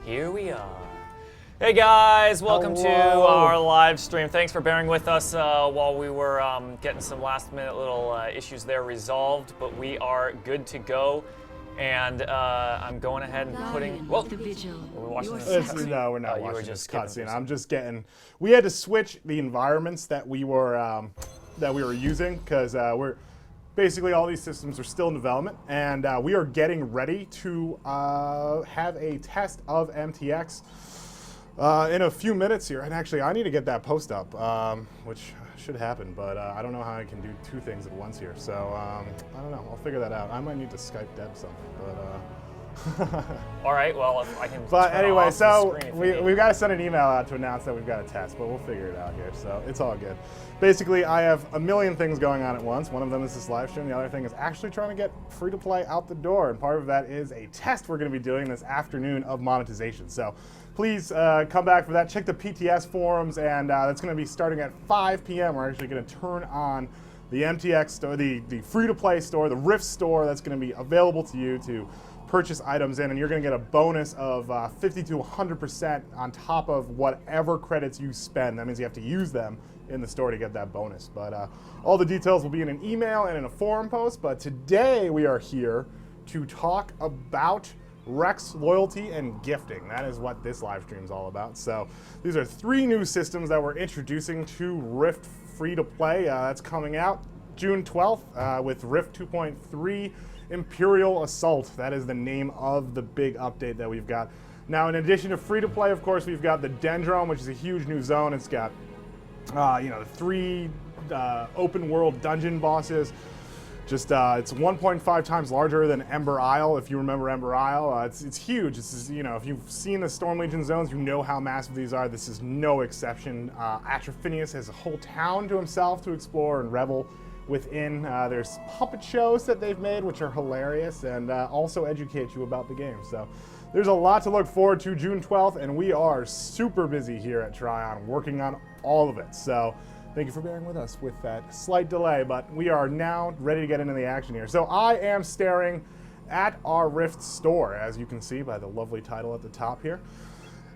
Here we are. Hey guys, welcome to our live stream. Thanks for bearing with us while we were getting some last minute little issues there resolved, but we are good to go. And I'm going ahead and putting. Whoa! Are we watching this? No, we're not watching this cutscene. I'm just getting. We had to switch the environments that we were using because we're basically all these systems are still in development, and we are getting ready to have a test of MTX in a few minutes here. And actually, I need to get that post up, which should happen, but I don't know how I can do two things at once here. So I don't know. I'll figure that out. I might need to Skype Deb something, but. All right. Well, if I can. But anyway, so we've got to send an email out to announce that we've got a test, but we'll figure it out here. So it's all good. Basically, I have a million things going on at once. One of them is this live stream. The other thing is actually trying to get free-to-play out the door, and part of that is a test we're going to be doing this afternoon of monetization. So please come back for that. Check the PTS forums, and that's going to be starting at 5 p.m. We're actually going to turn on the MTX store, the free-to-play store, the Rift store that's going to be available to you to purchase items in, and you're going to get a bonus of 50 to 100% on top of whatever credits you spend. That means you have to use them in the store to get that bonus. But all the details will be in an email and in a forum post. But today we are here to talk about Rex loyalty and gifting. That is what this live stream is all about. So these are 3 new systems that we're introducing to Rift free-to-play. That's coming out June 12th with Rift 2.3 Imperial Assault. That is the name of the big update that we've got. Now, in addition to free-to-play, of course, we've got the Dendrome, which is a huge new zone. It's got the 3 open-world dungeon bosses. Just it's 1.5 times larger than Ember Isle. If you remember Ember Isle, it's huge. This is, if you've seen the Storm Legion zones, you know how massive these are. This is no exception. Atrophinius has a whole town to himself to explore and revel within. There's puppet shows that they've made, which are hilarious and also educate you about the game. So there's a lot to look forward to June 12th, and we are super busy here at Tryon working on all of it. So thank you for bearing with us with that slight delay, but we are now ready to get into the action here. So I am staring at our Rift store, as you can see by the lovely title at the top here.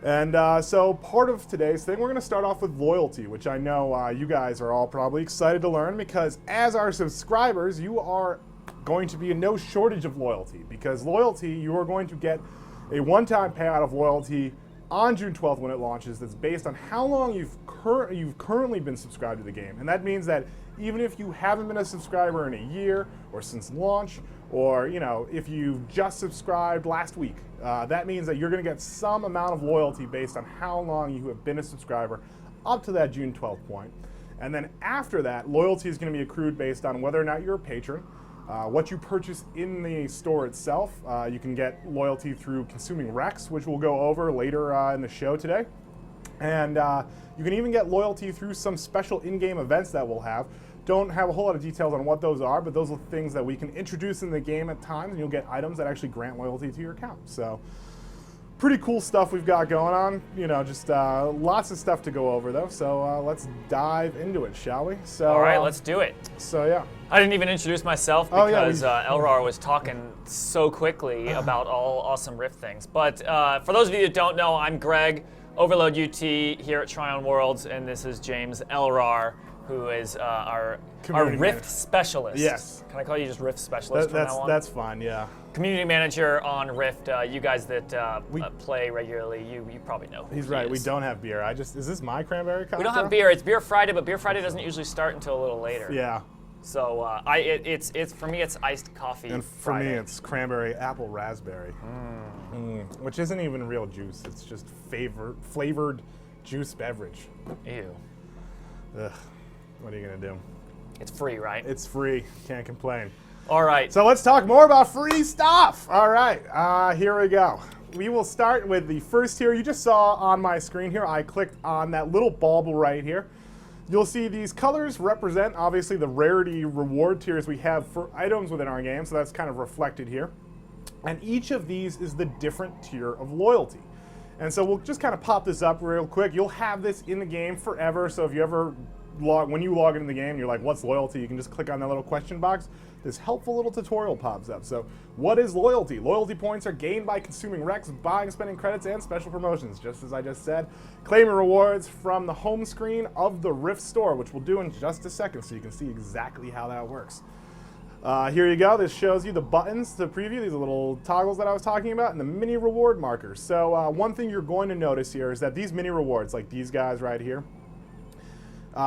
And so part of today's thing, we're going to start off with loyalty, which I know you guys are all probably excited to learn, because as our subscribers, you are going to be in no shortage of loyalty, because loyalty, you are going to get a one-time payout of loyalty on June 12th when it launches that's based on how long you've currently been subscribed to the game. And that means that even if you haven't been a subscriber in a year or since launch, or if you just subscribed last week, that means that you're going to get some amount of loyalty based on how long you have been a subscriber up to that June 12th point. And then after that, loyalty is going to be accrued based on whether or not you're a patron, what you purchase in the store itself. You can get loyalty through consuming Rex, which we'll go over later in the show today. And you can even get loyalty through some special in-game events that we'll have. Don't have a whole lot of details on what those are, but those are things that we can introduce in the game at times, and you'll get items that actually grant loyalty to your account. So pretty cool stuff we've got going on. Just lots of stuff to go over, though. So let's dive into it, shall we? So, all right, let's do it. So, yeah. I didn't even introduce myself because Elrar was talking so quickly about all awesome Rift things. But for those of you that don't know, I'm Greg, Overload UT here at Tryon Worlds, and this is James Elrar, who is our Rift specialist. Yes. Can I call you just Rift specialist from now on? That's fine, yeah. Community manager on Rift. You guys that play regularly, you probably know who He's right. We don't have beer. Is this my cranberry cocktail? We don't have beer. It's Beer Friday, but Beer Friday doesn't usually start until a little later. Yeah. So it's for me, it's iced coffee. And for me, it's cranberry apple raspberry, which isn't even real juice. It's just flavored juice beverage. Ew. Ugh. What are you gonna do? It's free, right? It's free. Can't complain. All right. So let's talk more about free stuff. All right. Here we go. We will start with the first tier. You just saw on my screen here. I clicked on that little bauble right here. You'll see these colors represent, obviously, the rarity reward tiers we have for items within our game. So that's kind of reflected here. And each of these is the different tier of loyalty. And so we'll just kind of pop this up real quick. You'll have this in the game forever. So if you ever when you log into the game, you're like, what's loyalty? You can just click on that little question box. This helpful little tutorial pops up. So what is loyalty? Loyalty points are gained by consuming Rex, buying, spending credits, and special promotions, just as I just said. Claim your rewards from the home screen of the Rift store, which we'll do in just a second so you can see exactly how that works. Here you go. This shows you the buttons to preview, these little toggles that I was talking about, and the mini reward markers. So one thing you're going to notice here is that these mini rewards, like these guys right here,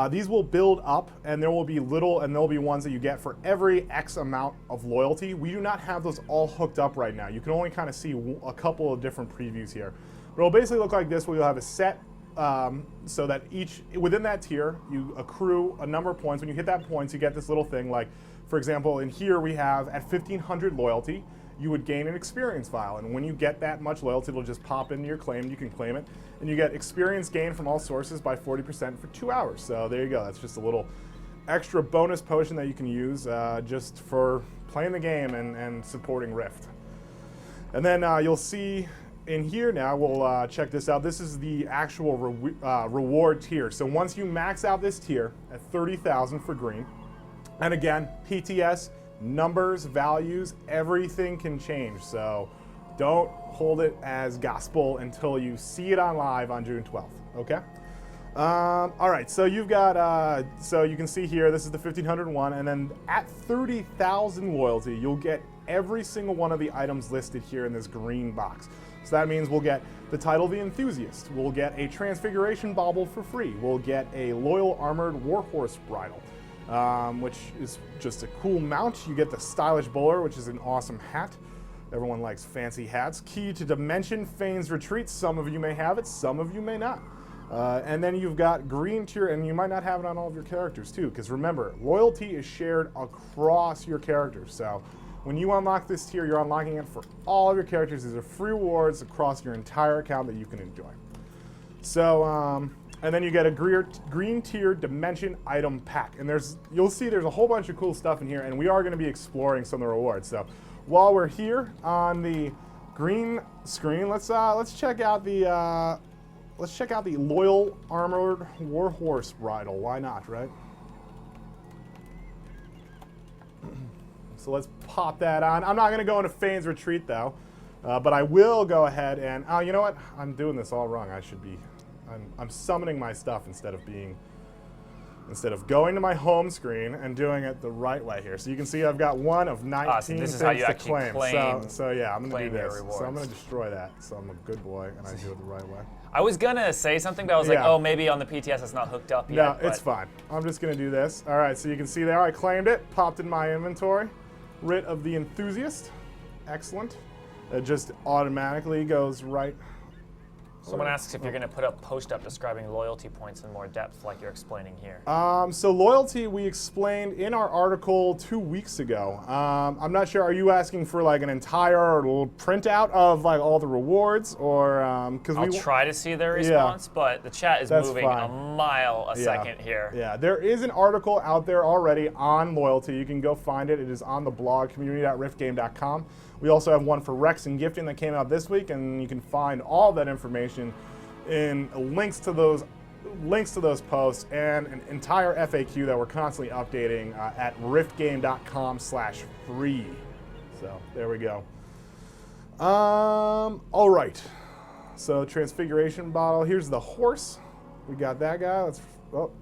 these will build up, and there will be ones that you get for every X amount of loyalty. We do not have those all hooked up right now. You can only kind of see a couple of different previews here. But it'll basically look like this, where you'll have a set, so that within that tier, you accrue a number of points. When you hit that points, you get this little thing like, for example, in here we have at 1,500 loyalty, you would gain an experience file. And when you get that much loyalty, it'll just pop into your claim. You can claim it. And you get experience gain from all sources by 40% for 2 hours. So there you go. That's just a little extra bonus potion that you can use just for playing the game and supporting Rift. And then you'll see in here now, we'll check this out. This is the actual reward tier. So once you max out this tier at 30,000 for green, and again, PTS, numbers, values, everything can change. So don't hold it as gospel until you see it on live on June 12th, okay? All right, so you've got, so you can see here, this is the 1,500 one, and then at 30,000 loyalty, you'll get every single one of the items listed here in this green box. So that means we'll get the title of the Enthusiast, we'll get a Transfiguration Bauble for free, we'll get a Loyal Armored Warhorse Bridle, which is just a cool mount. You get the Stylish Bowler, which is an awesome hat. Everyone likes fancy hats. Key to Dimension Fane's Retreat. Some of you may have it, some of you may not. And then you've got green tier, and you might not have it on all of your characters too, because remember, loyalty is shared across your characters. So when you unlock this tier, you're unlocking it for all of your characters. These are free rewards across your entire account that you can enjoy. So, and then you get a green tier Dimension item pack. And you'll see there's a whole bunch of cool stuff in here, and we are going to be exploring some of the rewards. So while we're here on the green screen, let's check out the Loyal Armored Warhorse Bridle. Why not, right? So let's pop that on. I'm not going to go into Fane's Retreat though, but I will go ahead and you know what? I'm doing this all wrong. I'm summoning my stuff instead of going to my home screen and doing it the right way here. So you can see I've got one of 19 so this is things how you to actually claim. So yeah, I'm going to do this. rewards. So I'm going to destroy that. So I'm a good boy and I do it the right way. I was gonna say something, but I was like, oh, maybe on the PTS it's not hooked up yet. No, it's fine. I'm just going to do this. All right, so you can see there I claimed it, popped in my inventory, rid of the Enthusiast. Excellent. It just automatically goes right. Someone asks if you're going to put a post up describing loyalty points in more depth, like you're explaining here. So loyalty we explained in our article 2 weeks ago. I'm not sure. Are you asking for like an entire little printout of like all the rewards, or because I'll try to see their response, but the chat is moving fine. a mile a second here. Yeah, there is an article out there already on loyalty. You can go find it. It is on the blog community.riftgame.com. We also have one for Rex and gifting that came out this week, and you can find all that information in links to those posts and an entire FAQ that we're constantly updating at riftgame.com/free. So there we go. All right. So Transfiguration Bottle. Here's the horse. We got that guy.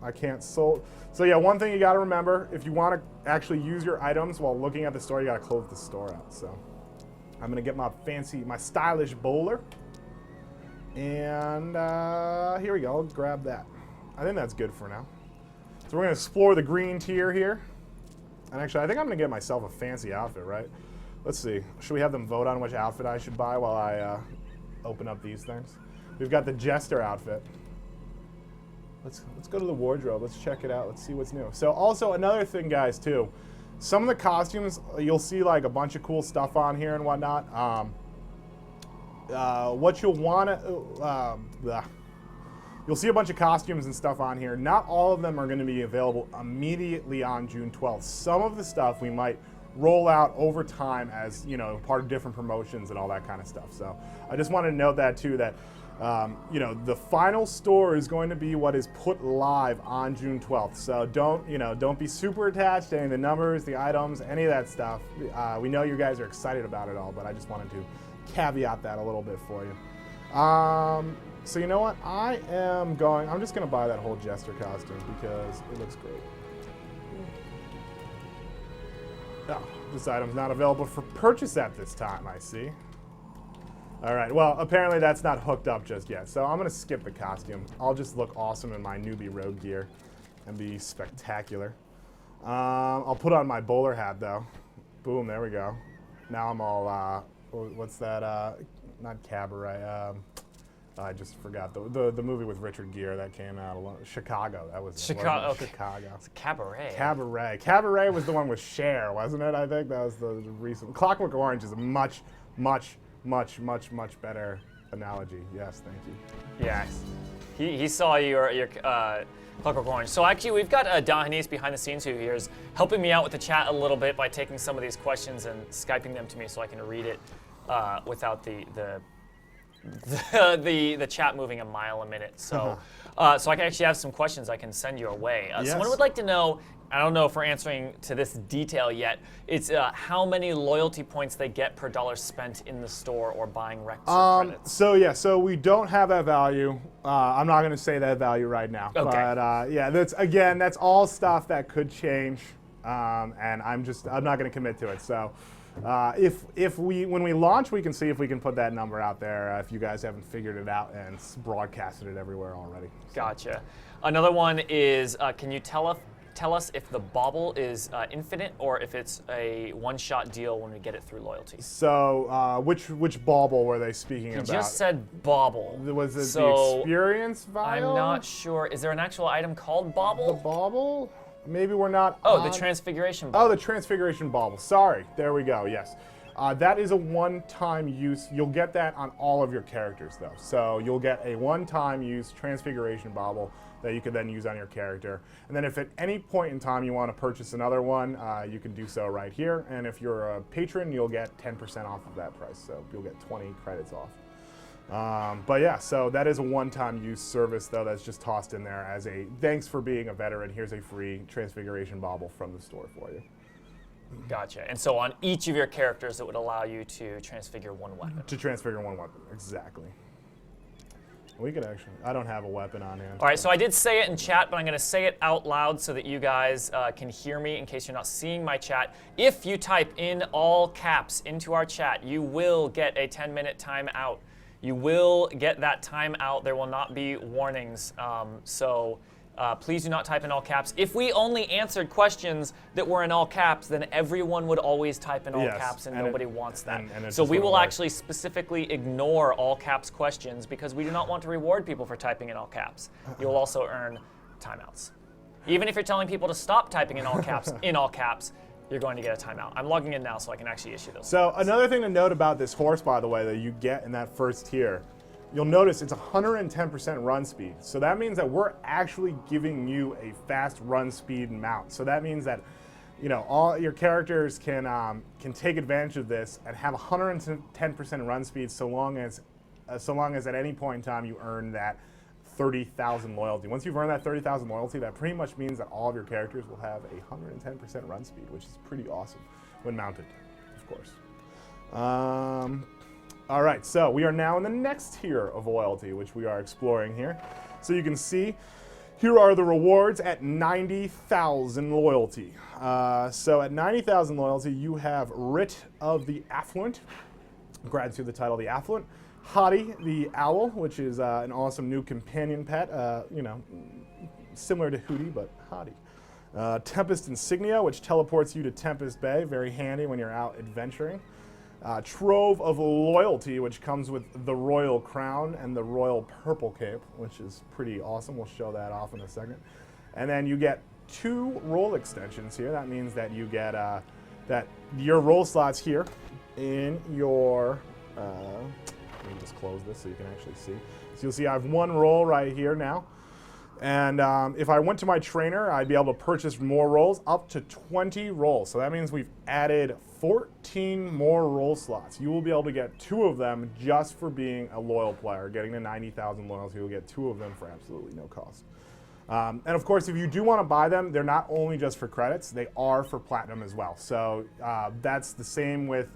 I can't sold. So yeah, one thing you got to remember, if you want to actually use your items while looking at the store, you got to close the store out. So I'm gonna get my stylish bowler, and here we go. I'll grab that. I think that's good for now. So we're gonna explore the green tier here, and actually, I think I'm gonna get myself a fancy outfit. Right? Let's see. Should we have them vote on which outfit I should buy while I open up these things? We've got the Jester outfit. Let's go to the wardrobe. Let's check it out. Let's see what's new. So also another thing, guys, too. Some of the costumes, you'll see like a bunch of cool stuff on here and whatnot. What you'll want to, you'll see a bunch of costumes and stuff on here. Not all of them are going to be available immediately on June 12th. Some of the stuff we might roll out over time as, part of different promotions and all that kind of stuff. So I just wanted to note that too, that The final store is going to be what is put live on June 12th. So don't be super attached to any of the numbers, the items, any of that stuff. We know you guys are excited about it all, but I just wanted to caveat that a little bit for you. So you know what? I'm just going to buy that whole Jester costume because it looks great. Oh, this item's not available for purchase at this time, I see. All right, well, apparently that's not hooked up just yet, so I'm gonna skip the costume. I'll just look awesome in my newbie rogue gear and be spectacular. I'll put on my bowler hat though. Boom, there we go. Now I'm all, what's that, not cabaret, I just forgot, the movie with Richard Gere that came out, Chicago, that was Chicago. Okay. Chicago. It's Cabaret. Cabaret was the one with Cher, wasn't it? I think that was the recent. Clockwork Orange is a much better analogy. Yes, thank you. Yes. He saw your Clockwork Orange. So actually, we've got Don Hanese behind the scenes who here is helping me out with the chat a little bit by taking some of these questions and Skyping them to me so I can read it without the chat moving a mile a minute. So so I can actually have some questions I can send your way. Yes. Someone would like to know, I don't know if we're answering to this detail yet, it's how many loyalty points they get per dollar spent in the store or buying Rex or credits. So we don't have that value. I'm not going to say that value right now. Okay. But yeah, that's all stuff that could change, and I'm not going to commit to it. So when we launch, we can see if we can put that number out there. If you guys haven't figured it out and broadcasted it everywhere already. So. Gotcha. Another one is, can you tell us if the bauble is infinite or if it's a one-shot deal when we get it through loyalty? So which bauble were they speaking about? You just said bauble. Was it the experience vial? I'm not sure. Is there an actual item called bauble? The bauble? Maybe we're not. Oh, the transfiguration bauble. Oh, the transfiguration bauble. Sorry. There we go. Yes. That is a one-time use. You'll get that on all of your characters, though. So you'll get a one-time use transfiguration bauble that you could then use on your character. And then if at any point in time you want to purchase another one, you can do so right here. And if you're a patron, you'll get 10% off of that price. So you'll get 20 credits off. But yeah, so that is a one-time use service, though, that's just tossed in there as a thanks for being a veteran. Here's a free transfiguration bauble from the store for you. Gotcha. And so on each of your characters, it would allow you to transfigure one weapon. To transfigure one weapon, exactly. We could actually, I don't have a weapon on hand. All right, so I did say it in chat, but I'm going to say it out loud so that you guys can hear me in case you're not seeing my chat. If you type in all caps into our chat, you will get a 10-minute timeout. You will get that timeout. There will not be warnings. Please do not type in all caps. If we only answered questions that were in all caps, then everyone would always type in all caps, and nobody wants that. So we will actually specifically ignore all caps questions because we do not want to reward people for typing in all caps. You'll also earn timeouts. Even if you're telling people to stop typing in all caps, you're going to get a timeout. I'm logging in now so I can actually issue those. So another thing to note about this horse, by the way, that you get in that first tier, you'll notice it's 110% run speed. So that means that we're actually giving you a fast run speed mount. So that means that, all your characters can take advantage of this and have 110% run speed so long as at any point in time you earn that 30,000 loyalty. Once you've earned that 30,000 loyalty, that pretty much means that all of your characters will have a 110% run speed, which is pretty awesome when mounted, of course. All right, so we are now in the next tier of loyalty, which we are exploring here. So you can see, here are the rewards at 90,000 loyalty. So at 90,000 loyalty, you have Writ of the Affluent, grants you the title The Affluent. Hottie the Owl, which is an awesome new companion pet, similar to Hootie, but Hottie. Tempest Insignia, which teleports you to Tempest Bay, very handy when you're out adventuring. Trove of Loyalty, which comes with the Royal Crown and the Royal Purple Cape, which is pretty awesome. We'll show that off in a second. And then you get 2 role extensions here. That means that you get that your role slots here in your... let me just close this so you can actually see. So you'll see I have 1 role right here now. And if I went to my trainer, I'd be able to purchase more roles, up to 20 roles. So that means we've added 14 more role slots. You will be able to get 2 of them just for being a loyal player. Getting to 90,000 loyalty, you'll get 2 of them for absolutely no cost. And of course, if you do want to buy them, they're not only just for credits, they are for platinum as well. So that's the same with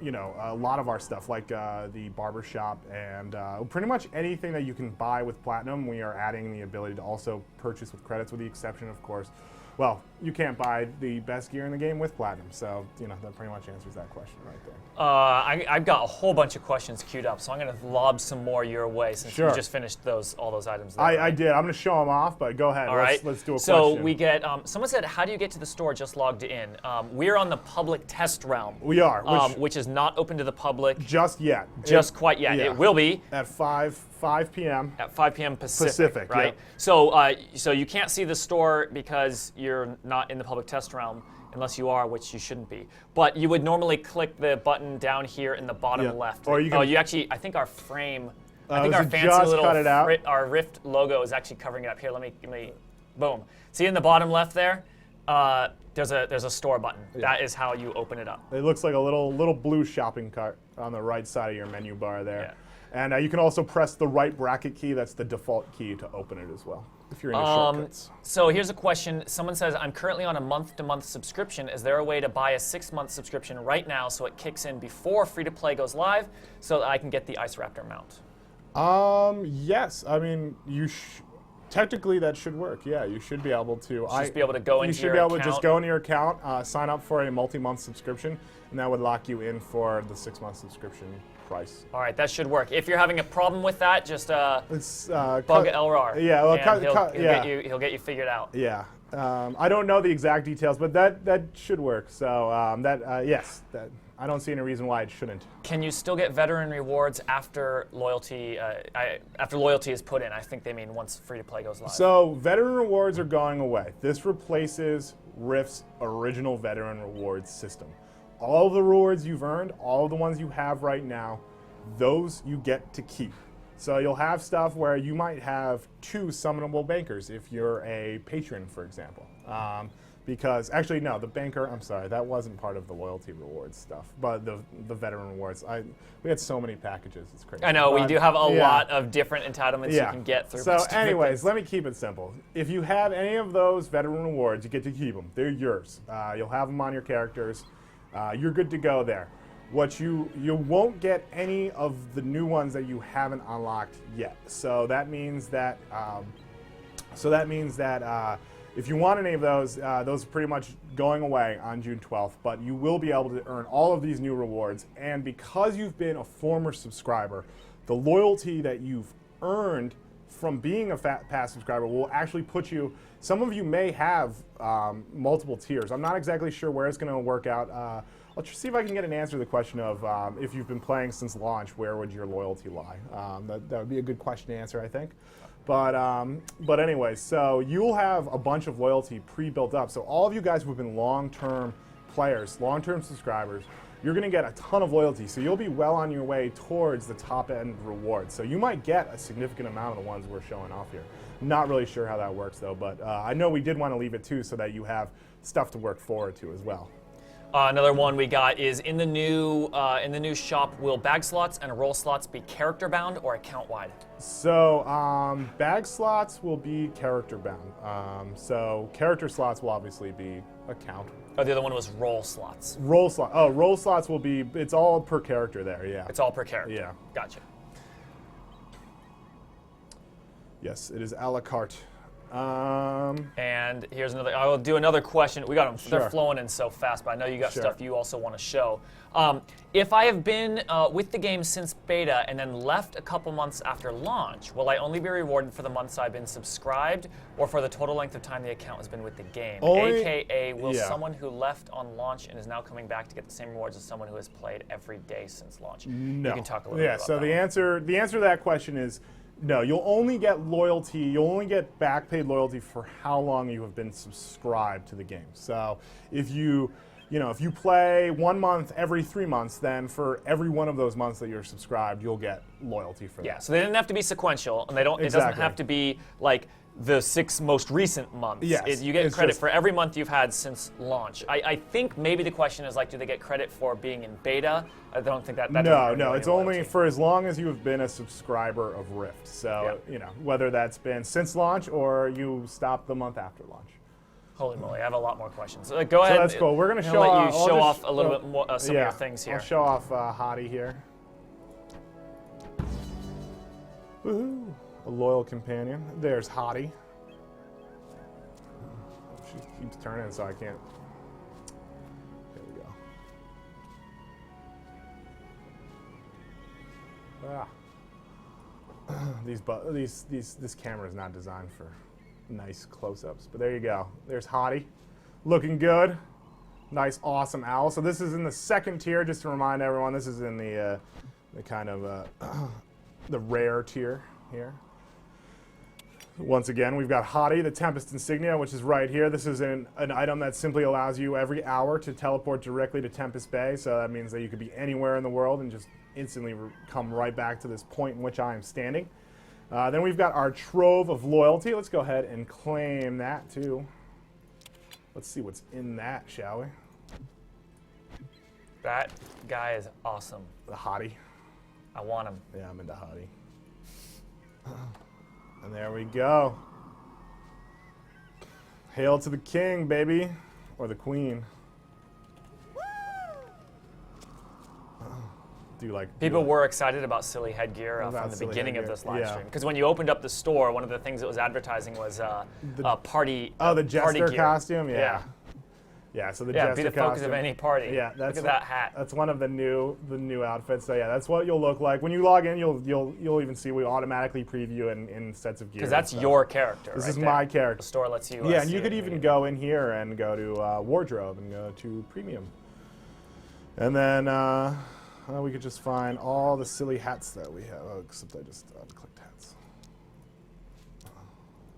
you know, a lot of our stuff, like the barbershop and pretty much anything that you can buy with platinum, we are adding the ability to also purchase with credits, with the exception, of course. Well, you can't buy the best gear in the game with platinum, so you know that pretty much answers that question right there. I've got a whole bunch of questions queued up, so I'm going to lob some more your way since you just finished all those items there. I did. I'm going to show them off, but go ahead. All right. Let's do a question. So we get, someone said, how do you get to the store just logged in? We're on the public test realm. We are. Which is not open to the public. Just yet. Just quite yet. Yeah. It will be. At 5 p.m. At 5 p.m. Pacific, right? Yep. So you can't see the store because you're not in the public test realm, unless you are, which you shouldn't be. But you would normally click the button down here in the bottom left. Or you can, you actually, I think our frame, I think our fancy little our Rift logo is actually covering it up. Here, let me, boom. See in the bottom left there? There's a store button. Yeah. That is how you open it up. It looks like a little blue shopping cart on the right side of your menu bar there. Yeah. And you can also press the right bracket key. That's the default key to open it as well, if you're into shortcuts. So here's a question. Someone says, I'm currently on a month-to-month subscription. Is there a way to buy a 6-month subscription right now so it kicks in before free-to-play goes live so that I can get the Ice Raptor mount? Yes. I mean, technically that should work. Yeah, you should be able to. You should be able to go into your account. You should be able to just go into your account, sign up for a multi-month subscription, and that would lock you in for the 6-month subscription price. All right, that should work. If you're having a problem with that, just bug Elrar. Yeah, well, he'll get you figured out. Yeah, I don't know the exact details, but that should work. So yes, I don't see any reason why it shouldn't. Can you still get veteran rewards after loyalty? After loyalty is put in, I think they mean once free to play goes live. So veteran rewards are going away. This replaces Rift's original veteran rewards system. All the rewards you've earned, all the ones you have right now, those you get to keep. So you'll have stuff where you might have 2 summonable bankers if you're a patron, for example. Because, actually, no, the banker, I'm sorry, that wasn't part of the loyalty rewards stuff. But the veteran rewards, we had so many packages, it's crazy. I know, we do have a lot of different entitlements you can get through. So anyways, let me keep it simple. If you have any of those veteran rewards, you get to keep them. They're yours. You'll have them on your characters. You're good to go there. What you won't get any of the new ones that you haven't unlocked yet. So that means that if you want any of those are pretty much going away on June 12th. But you will be able to earn all of these new rewards. And because you've been a former subscriber, the loyalty that you've earned from being a past subscriber will actually put you. Some of you may have multiple tiers. I'm not exactly sure where it's going to work out. I'll see if I can get an answer to the question of if you've been playing since launch, where would your loyalty lie? That would be a good question to answer, I think. But anyway, so you'll have a bunch of loyalty pre-built up. So all of you guys who have been long-term players, long-term subscribers, you're going to get a ton of loyalty. So you'll be well on your way towards the top-end rewards. So you might get a significant amount of the ones we're showing off here. Not really sure how that works, though. But I know we did want to leave it, too, so that you have stuff to work forward to as well. Another one we got is in the new shop. Will bag slots and roll slots be character bound or account wide? So bag slots will be character bound. So character slots will obviously be account. Oh, the other one was roll slots. Roll slot. Oh, roll slots will be. It's all per character there. Yeah. It's all per character. Yeah. Gotcha. Yes, it is a la carte. And here's another. I will do another question. We got them. Sure. They're flowing in so fast, but I know you got stuff you also want to show. If I have been with the game since beta and then left a couple months after launch, will I only be rewarded for the months I've been subscribed, or for the total length of time the account has been with the game? AKA, will someone who left on launch and is now coming back to get the same rewards as someone who has played every day since launch? No. You can talk a little bit about so that. The answer to that question is. No, you'll only get loyalty, you'll only get back paid loyalty for how long you have been subscribed to the game. So if you if you play 1 month every 3 months, then for every one of those months that you're subscribed, you'll get loyalty for that. Yeah, so they didn't have to be sequential, and they don't. Exactly. It doesn't have to be like the 6 most recent months. Yes, You get it's credit just- for every month you've had since launch. I think maybe the question is like, do they get credit for being in beta? I don't think that. No, it's only for as long as you have been a subscriber of Rift. So, Yeah. whether that's been since launch or you stopped the month after launch. Holy moly, I have a lot more questions. Go ahead. So that's cool. We're going to show let off. you I'll show just- off a little bit more some of your things here. I'll show off Hottie here. Woohoo! A loyal companion. There's Hottie. She keeps turning, so I can't. There we go. This camera is not designed for nice close-ups, but there you go. There's Hottie, looking good. Nice, awesome owl. So this is in the second tier. Just to remind everyone, this is in the kind of the rare tier here. Once again, we've got Hottie, the Tempest Insignia, which is right here. This is an item that simply allows you every hour to teleport directly to Tempest Bay. So that means that you could be anywhere in the world and just instantly come right back to this point in which I am standing. Then we've got our Trove of Loyalty. Let's go ahead and claim that too. Let's see what's in that, shall we? That guy is awesome. The Hottie. I want him. Yeah, I'm into Hottie. And there we go. Hail to the king, baby. Or the queen. Do you like... People were excited about silly headgear About from the silly beginning of headgear, this live yeah. stream. Because when you opened up the store, one of the things it was advertising was party. Oh, the party jester gear. costume? Yeah. Yeah, so the jester be the focus costume. of any party. Yeah, Look at that hat. That's one of the new outfits. So yeah, that's what you'll look like when you log in. You'll even see we automatically preview in sets of gear. Because that's your character. This right is there. my character. The store lets you. Yeah, and see you it could even immediately. go in here and go to wardrobe and go to premium, and then we could just find all the silly hats that we have. Oh, except I just clicked hats.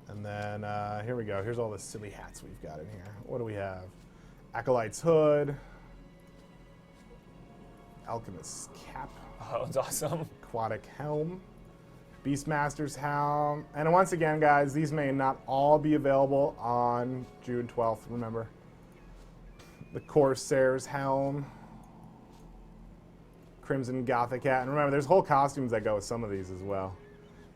And then here we go. Here's all the silly hats we've got in here. What do we have? Acolyte's hood, Alchemist's cap, Oh, it's awesome. aquatic helm, Beastmaster's helm, and once again, guys, these may not all be available on June 12th. Remember, the Corsair's helm, Crimson Gothic hat, and remember, there's whole costumes that go with some of these as well.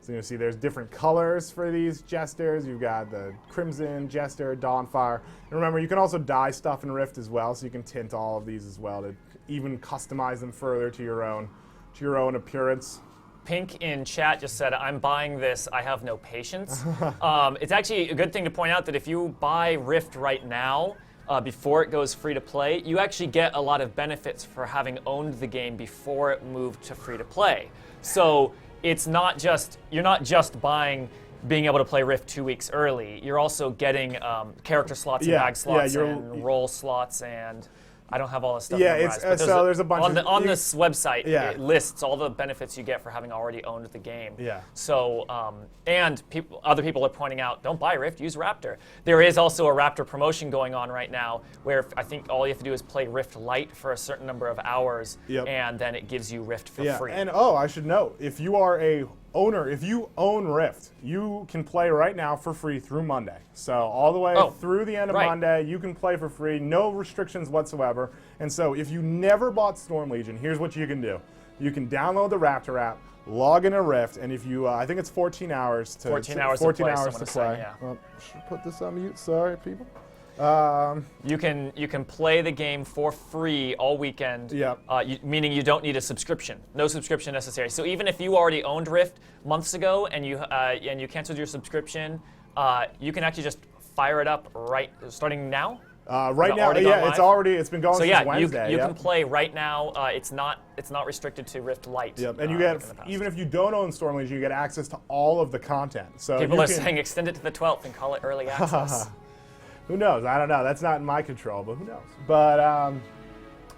So you'll see there's different colors for these jesters. You've got the Crimson, Jester, Dawnfire. And remember, you can also dye stuff in Rift as well, so you can tint all of these as well to even customize them further to your own appearance. Pink in chat just said, I'm buying this, I have no patience. It's actually a good thing to point out that if you buy Rift right now, before it goes free to play, you actually get a lot of benefits for having owned the game before it moved to free to play. So it's not just, you're not just buying being able to play Rift 2 weeks early. You're also getting character slots and bag slots and role slots, and I don't have all this stuff memorized. But there's a bunch on this website. Yeah. It lists all the benefits you get for having already owned the game. Yeah. So and other people are pointing out, don't buy Rift, use Raptor. There is also a Raptor promotion going on right now, where I think all you have to do is play Rift Lite for a certain number of hours, and then it gives you Rift for free. And I should note, if you are a owner, if you own Rift, you can play right now for free through Monday. So all the way through the end of Monday, you can play for free, no restrictions whatsoever. And so if you never bought Storm Legion, here's what you can do. You can download the Raptor app, log into Rift, and if you, I think it's 14 hours to 14 hours to play. Yeah. Well, should put this on mute. Sorry, people. You can play the game for free all weekend. Meaning you don't need a subscription. No subscription necessary. So even if you already owned Rift months ago and you canceled your subscription, you can actually just fire it up starting now. Right now, it's been going since Wednesday. You can play right now. It's not restricted to Rift Lite. Yep, and you get, even if you don't own Storm Legion, you get access to all of the content. So people are saying extend it to the 12th and call it early access. Who knows? I don't know. That's not in my control, but who knows?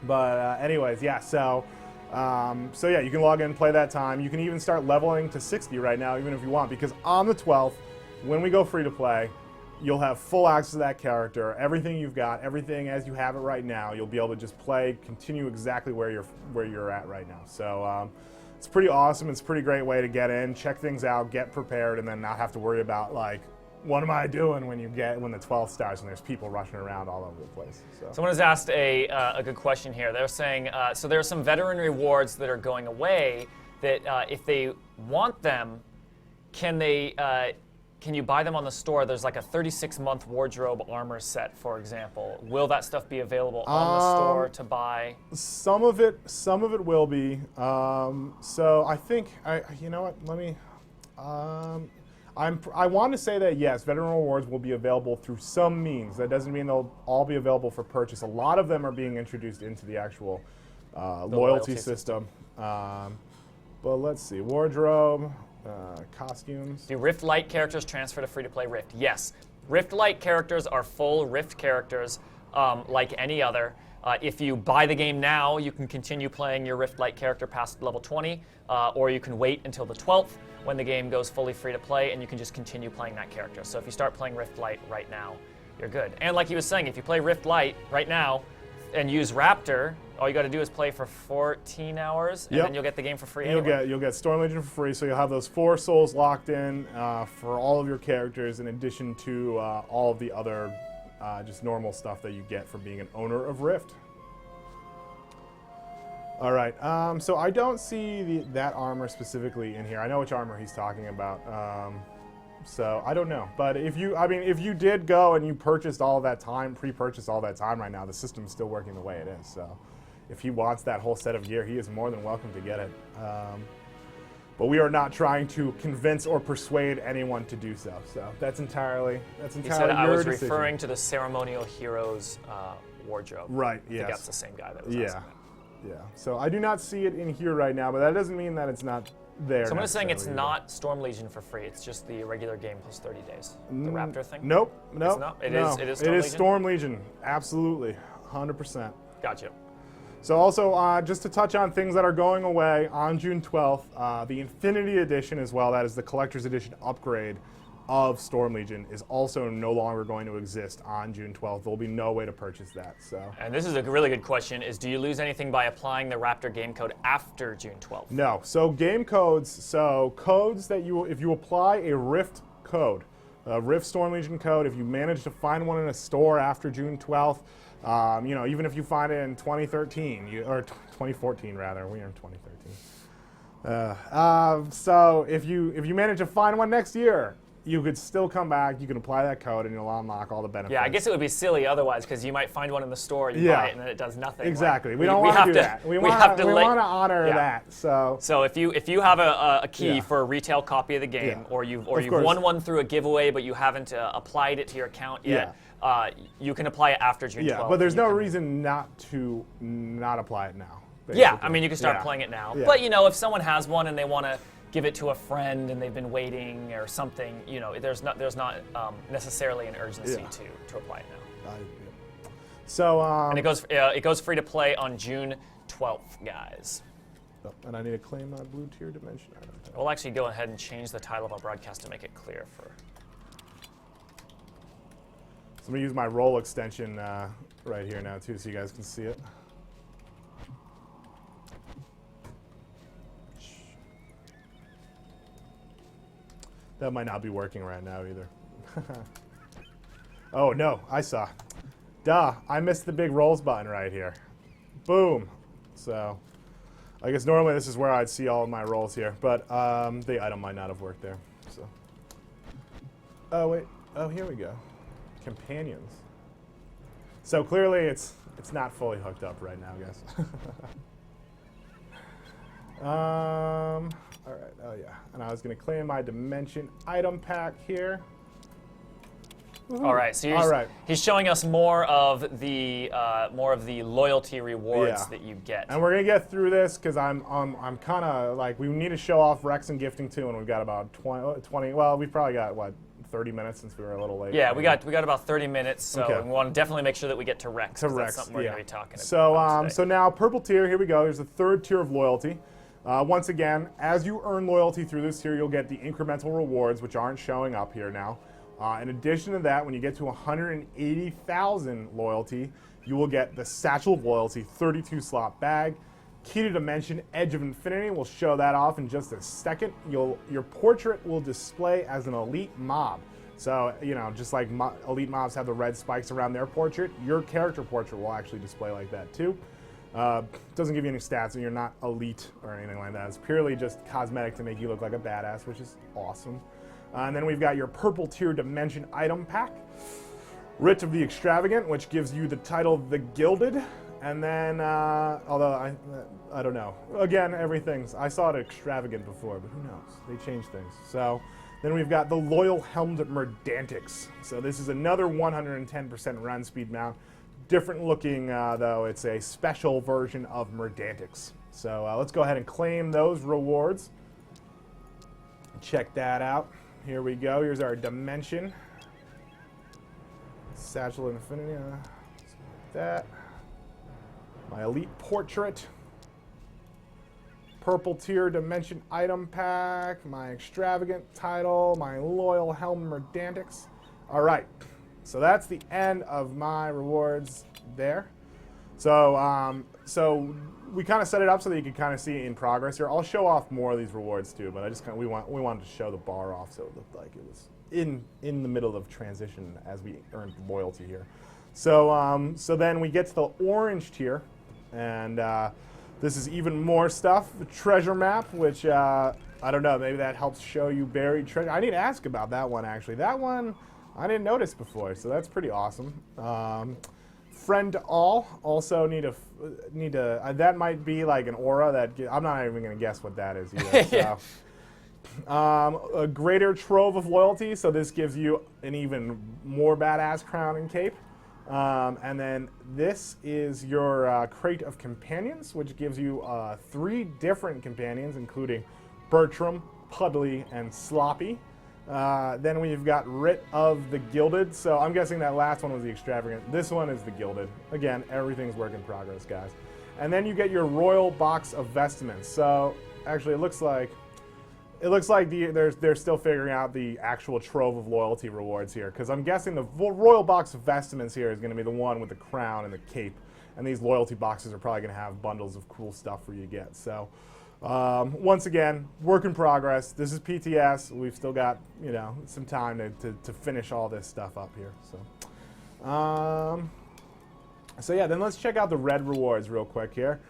But anyways, yeah. So yeah, you can log in and play that time. You can even start leveling to 60 right now, even if you want, because on the 12th, when we go free to play, you'll have full access to that character. Everything you've got, everything as you have it right now, you'll be able to just play, continue exactly where you're at right now. So it's pretty awesome. It's a pretty great way to get in, check things out, get prepared, and then not have to worry about like, what am I doing when the 12th starts and there's people rushing around all over the place. So. Someone has asked a good question here. They're saying, so there are some veteran rewards that are going away that if they want them, can you buy them on the store? There's like a 36-month wardrobe armor set, for example. Will that stuff be available on the store to buy? Some of it will be. So I think, you know what? Let me. I want to say that yes, veteran rewards will be available through some means. That doesn't mean they'll all be available for purchase. A lot of them are being introduced into the actual loyalty system. But let's see, wardrobe, costumes. Do Rift Lite characters transfer to free-to-play Rift? Yes. Rift Lite characters are full Rift characters like any other. If you buy the game now, you can continue playing your Rift Lite character past level 20, or you can wait until the 12th when the game goes fully free-to-play, and you can just continue playing that character. So if you start playing Rift Lite right now, you're good. And like he was saying, if you play Rift Lite right now and use Raptor, all you got to do is play for 14 hours, and then you'll get the game for free anyway. You'll get Storm Legion for free, so you'll have those 4 souls locked in for all of your characters, in addition to all of the other just normal stuff that you get for being an owner of Rift. All right, so I don't see that armor specifically in here. I know which armor he's talking about, so I don't know. But if you did go and you purchased all of that time, pre-purchased all that time right now, the system's still working the way it is. So if he wants that whole set of gear, he is more than welcome to get it. But we are not trying to convince or persuade anyone to do so. So that's entirely He said your I was decision. referring to the Ceremonial Heroes wardrobe. Right. I think that's the same guy that was asking that. Yeah, so I do not see it in here right now, but that doesn't mean that it's not there. Someone is saying it's not Storm Legion for free. It's just the regular game plus 30 days. The Raptor thing? Nope. It's not? It is Storm Legion? It is Storm Legion. Absolutely. 100%. Gotcha. So also, just to touch on things that are going away on June 12th, the Infinity Edition as well, that is the Collector's Edition upgrade of Storm Legion, is also no longer going to exist on June 12th. There will be no way to purchase that. So. And this is a really good question, is do you lose anything by applying the Raptor game code after June 12th? No. So game codes, codes that if you apply a Rift code, a Rift Storm Legion code, if you manage to find one in a store after June 12th, even if you find it in 2013, or 2014 rather, we are in 2013. So if you manage to find one next year, you could still come back, you can apply that code, and you'll unlock all the benefits. Yeah, I guess it would be silly otherwise, because you might find one in the store, you buy it, and then it does nothing. Exactly. Like, we don't want to do that. We want to honor that. So if you have a key for a retail copy of the game, or you've won one through a giveaway, but you haven't applied it to your account yet, you can apply it after June 12th. Yeah, but there's no reason not to not apply it now. Basically. Yeah, I mean, you can start playing it now. Yeah. But, if someone has one and they want to give it to a friend and they've been waiting or something, there's not necessarily an urgency to apply it now. So and it goes free to play on June 12th, guys. Oh, and I need to claim my blue tier dimension item. We'll actually go ahead and change the title of our broadcast to make it clear for. So I'm gonna use my roll extension right here now too, so you guys can see it. That might not be working right now either. Oh no, I saw. Duh, I missed the big rolls button right here. Boom. So I guess normally this is where I'd see all of my rolls here, but the item might not have worked there. So. Oh wait, oh here we go. Companions. So clearly it's not fully hooked up right now, guys. All right, oh yeah, and I was gonna claim my dimension item pack here. All right, so he's showing us more of the loyalty rewards that you get. And we're gonna get through this because I'm kind of like, we need to show off Rex and gifting too, and we've got about 20. Well, we've probably got what, 30 minutes since we were a little late. Yeah, we got about 30 minutes, so we want to definitely make sure that we get to Rex. That's something we're gonna be talking about. So now purple tier, here we go. There's the third tier of loyalty. Once again, as you earn loyalty through this tier, you'll get the incremental rewards, which aren't showing up here now. In addition to that, when you get to 180,000 loyalty, you will get the Satchel of Loyalty 32 slot bag. Key to Dimension, Edge of Infinity. We'll show that off in just a second. Your portrait will display as an elite mob. So, you know, just like elite mobs have the red spikes around their portrait, your character portrait will actually display like that too. Doesn't give you any stats, and you're not elite or anything like that. It's purely just cosmetic to make you look like a badass, which is awesome. And then we've got your Purple Tier Dimension item pack. Writ of the Extravagant, which gives you the title The Gilded. And then, although I don't know. Again, I saw it extravagant before, but who knows? They changed things. So then we've got the Loyal Helmed Merdantix. So this is another 110% run speed mount. Different looking, though. It's a special version of Merdantix. So let's go ahead and claim those rewards. Check that out. Here we go. Here's our Dimension. Satchel Infinity. That. My Elite Portrait. Purple Tier Dimension item pack. My Extravagant title. My Loyal Helm Merdantix. All right. So that's the end of my rewards there. So we kind of set it up so that you can kind of see it in progress here. I'll show off more of these rewards too, but I just we wanted to show the bar off so it looked like it was in the middle of transition as we earned loyalty here. So then we get to the orange tier, and this is even more stuff. The treasure map, which I don't know, maybe that helps show you buried treasure. I need to ask about that one actually. That one I didn't notice before, so that's pretty awesome. Friend to all, also need to that might be like an aura that I'm not even gonna guess what that is either. So. A greater trove of loyalty, so this gives you an even more badass crown and cape. And then this is your crate of companions, which gives you 3 different companions, including Bertram, Puddly, and Sloppy. Then we've got Writ of the Gilded. So I'm guessing that last one was the Extravagant. This one is the Gilded. Again, everything's work in progress, guys. And then you get your Royal Box of Vestments. So actually, it looks like they're still figuring out the actual trove of loyalty rewards here, because I'm guessing the Royal Box of Vestments here is going to be the one with the crown and the cape, and these loyalty boxes are probably going to have bundles of cool stuff for you to get. So. Once again, work in progress. This is PTS. We've still got, you know, some time to finish all this stuff up here. So yeah, then let's check out the red rewards real quick here.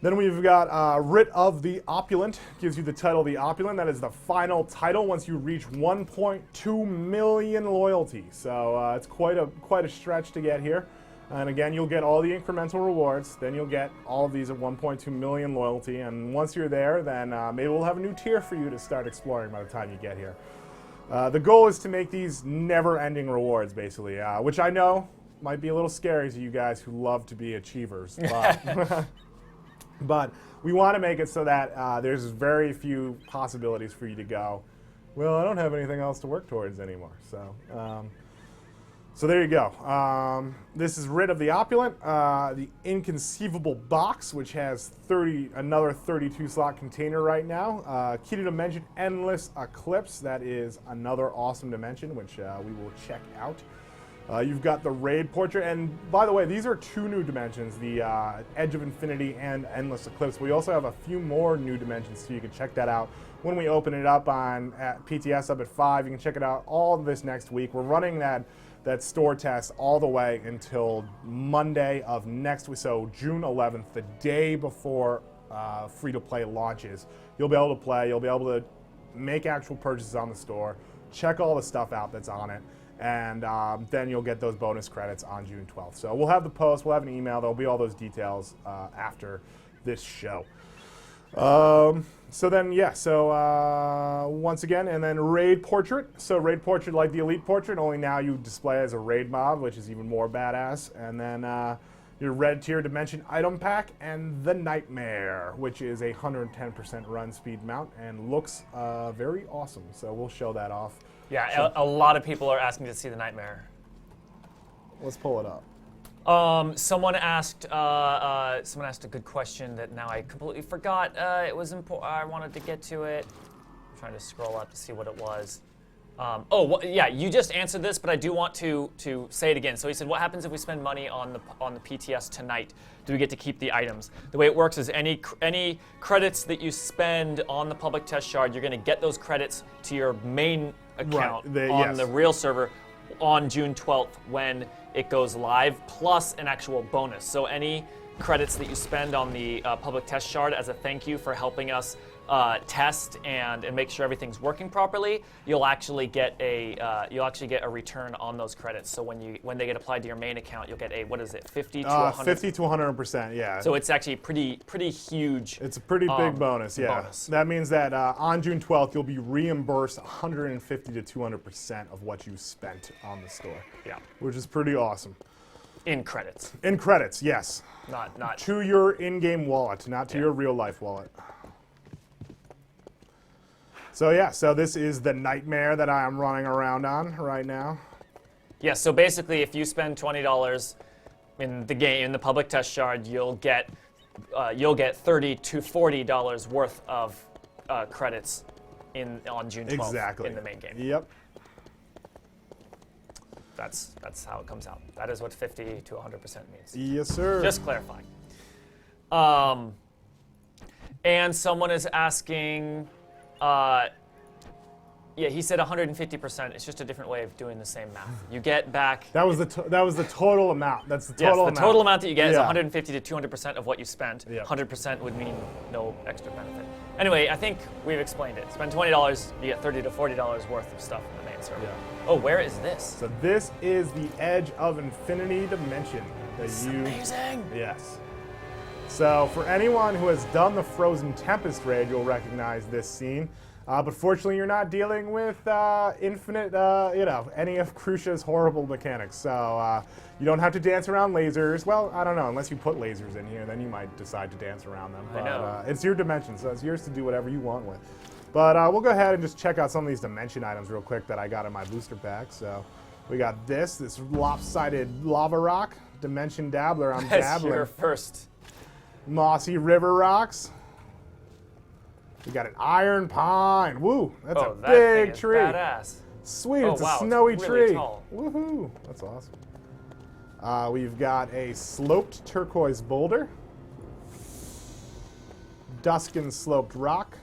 Then we've got Writ of the Opulent. Gives you the title The Opulent. That is the final title once you reach 1.2 million loyalty. So it's quite a stretch to get here. And again, you'll get all the incremental rewards. Then you'll get all of these at 1.2 million loyalty. And once you're there, then maybe we'll have a new tier for you to start exploring by the time you get here. The goal is to make these never-ending rewards, basically, which I know might be a little scary to you guys who love to be achievers. But, but we want to make it so that there's very few possibilities for you to go, well, I don't have anything else to work towards anymore. So there you go. This is Writ of the Opulent, the Inconceivable Box, which has another 32 slot container right now. Key to Dimension, Endless Eclipse. That is another awesome dimension, which we will check out. You've got the Raid Portrait, and by the way, these are 2 new dimensions, the Edge of Infinity and Endless Eclipse. We also have a few more new dimensions, so you can check that out when we open it up at PTS up at 5. You can check it out all of this next week. We're running that store test all the way until Monday of next week, so June 11th, the day before free-to-play launches. You'll be able to play, you'll be able to make actual purchases on the store, check all the stuff out that's on it, and then you'll get those bonus credits on June 12th. So we'll have the post, we'll have an email, there'll be all those details after this show. So then, yeah, once again, and then Raid Portrait. So Raid Portrait, like the Elite Portrait, only now you display as a Raid mob, which is even more badass. And then your Red Tier Dimension item pack, and the Nightmare, which is a 110% run speed mount and looks very awesome. So we'll show that off. Yeah, a lot of people are asking to see the Nightmare. Let's pull it up. Someone asked a good question that now I completely forgot. It was important. I wanted to get to it. I'm trying to scroll up to see what it was. Yeah, you just answered this, but I do want to say it again. So he said, what happens if we spend money on the PTS tonight? Do we get to keep the items? The way it works is any credits that you spend on the public test shard, you're going to get those credits to your main account on the real server on June 12th when it goes live, plus an actual bonus. So any credits that you spend on the public test shard as a thank you for helping us test and make sure everything's working properly, you'll actually get a return on those credits. So when they get applied to your main account, you'll get a, what is it, 50 to 100? 50 to 100%, yeah. So it's actually pretty huge. It's a pretty big bonus, yeah. That means that on June 12th, you'll be reimbursed 150 to 200% of what you spent on the store. Yeah. Which is pretty awesome. In credits. In credits, yes. Not to your in-game wallet, not to your real-life wallet. So yeah, so this is the nightmare that I am running around on right now. Yeah, so basically if you spend $20 in the game, in the public test shard, you'll get $30 to $40 worth of credits on June 12th in the main game. Yep. That's how it comes out. That is what 50 to 100% means. Yes, sir. Just clarifying. And someone is asking, yeah, he said 150%. It's just a different way of doing the same math. You get back. That was the total amount. That's the total amount. Yes, the total amount that you get is 150 to 200% of what you spent. 100% would mean no extra benefit. Anyway, I think we've explained it. Spend $20, you get $30 to $40 worth of stuff in the main server. Yeah. Oh, where is this? So this is the Edge of Infinity dimension. This is amazing. Yes. So for anyone who has done the Frozen Tempest raid, you'll recognize this scene. But fortunately, you're not dealing with infinite, any of Crucia's horrible mechanics. So you don't have to dance around lasers. Well, I don't know. Unless you put lasers in here, then you might decide to dance around them. But, I know. it's your dimension, so it's yours to do whatever you want with. But we'll go ahead and just check out some of these dimension items real quick that I got in my booster pack. So we got this lopsided lava rock, Dimension Dabbler. I'm That's dabbling. your first. Mossy river rocks. We got an iron pine. Woo, that's a big tree. Badass. Sweet, it's a snowy really tree. Tall. Woohoo, that's awesome. We've got a sloped turquoise boulder. Duskin sloped rock.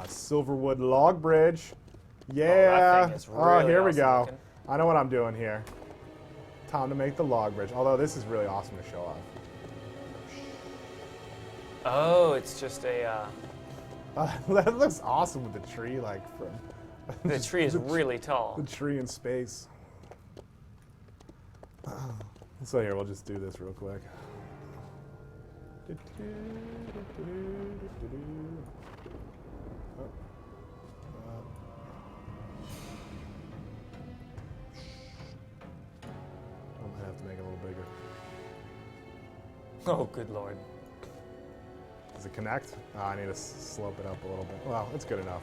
Silverwood log bridge. Yeah. that thing is really here we awesome go. looking. I know what I'm doing here. Time to make the log bridge. Although this is really awesome to show off. Oh, it's just a. That looks awesome with the tree, like from. The tree is really tall. The tree in space. So here, we'll just do this real quick. I might have to make it a little bigger. Oh, good lord. Does it connect? Oh, I need to slope it up a little bit. Well, it's good enough.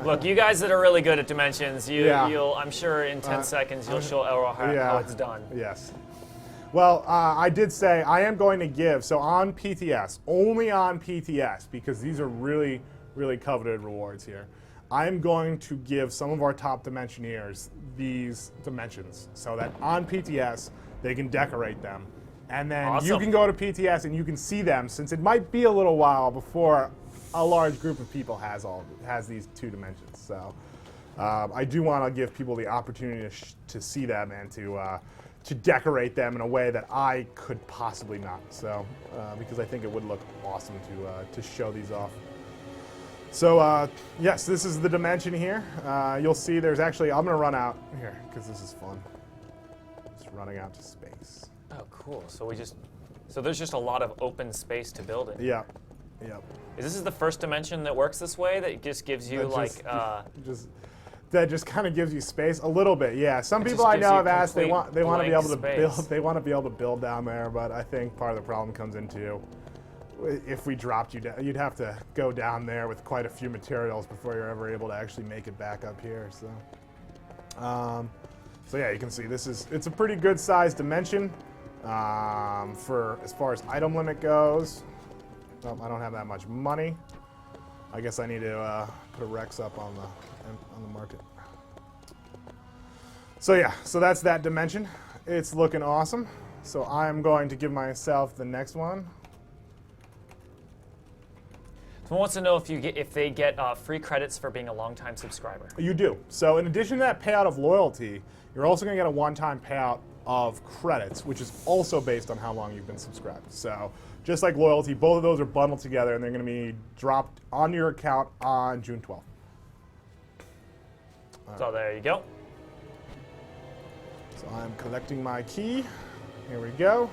Look, you guys that are really good at dimensions, Yeah. I'm sure in 10 seconds you'll show Elro how it's done. Yes. Well, I did say I am going to give, so on PTS, only on PTS, because these are really, really coveted rewards here, I am going to give some of our top Dimensioneers these dimensions so that on PTS they can decorate them. And then you can go to PTS and you can see them, since it might be a little while before a large group of people has these two dimensions. So I do want to give people the opportunity to see them and to decorate them in a way that I could possibly not. So because I think it would look awesome to show these off. So yes, this is the dimension here. You'll see there's actually, I'm going to run out here because this is fun. Just running out to space. Oh, cool. So there's just a lot of open space to build in. Yeah. Yep. Is this the first dimension that works this way? That just gives you that just kind of gives you space a little bit. Yeah. Some people I know have asked they want to be able to build. They want to be able to build down there, but I think part of the problem comes into if we dropped you down, you'd have to go down there with quite a few materials before you're ever able to actually make it back up here. So, so yeah, you can see it's a pretty good sized dimension. For as far as item limit goes, I don't have that much money. I guess I need to put a Rex up on the market. So yeah, so that's that dimension. It's looking awesome. So I'm going to give myself the next one. Someone wants to know if they get free credits for being a longtime subscriber. You do. So in addition to that payout of loyalty, you're also going to get a one-time payout of credits, which is also based on how long you've been subscribed. So just like loyalty, both of those are bundled together, and they're going to be dropped onto your account on June 12th. So there you go. So I'm collecting my key. Here we go.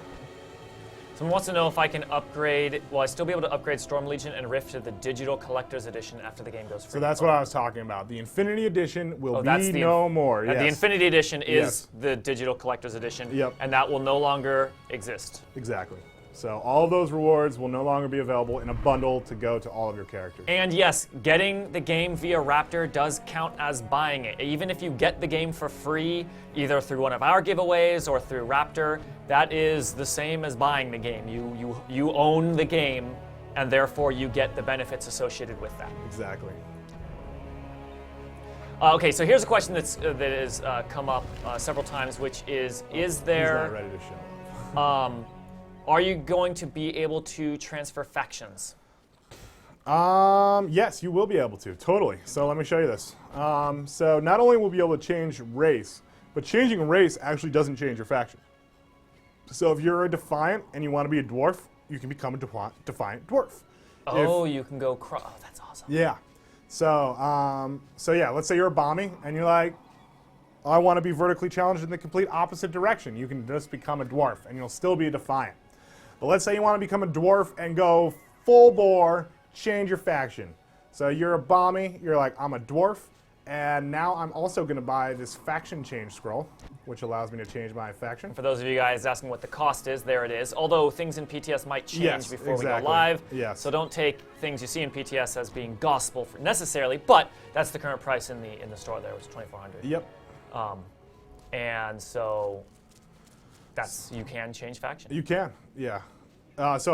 Someone wants to know if I can upgrade, will I still be able to upgrade Storm Legion and Rift to the digital collector's edition after the game goes free? So that's what I was talking about. The Infinity Edition will be no more. Yes. The Infinity Edition is the digital collector's edition, and that will no longer exist. Exactly. So all of those rewards will no longer be available in a bundle to go to all of your characters. And yes, getting the game via Raptor does count as buying it. Even if you get the game for free, either through one of our giveaways or through Raptor, that is the same as buying the game. You own the game, and therefore you get the benefits associated with that. Exactly. Okay, so here's a question that has come up several times, which is there... He's not ready to show. Are you going to be able to transfer factions? Yes, you will be able to, totally. So let me show you this. So not only will we be able to change race, but changing race actually doesn't change your faction. So if you're a Defiant and you want to be a Dwarf, you can become a Defiant Dwarf. Oh, you can go oh, that's awesome. Yeah. So, yeah, let's say you're a Bommy and you're like, I want to be vertically challenged in the complete opposite direction. You can just become a Dwarf and you'll still be a Defiant. But let's say you want to become a Dwarf and go full bore, change your faction. So you're a Bommy, you're like, I'm a Dwarf, and now I'm also going to buy this faction change scroll, which allows me to change my faction. For those of you guys asking what the cost is, there it is. Although things in PTS might change before we go live. Yes. So don't take things you see in PTS as being gospel necessarily, but that's the current price in the store there, which is $2,400. Yep. And so you can change faction. You can, yeah. It's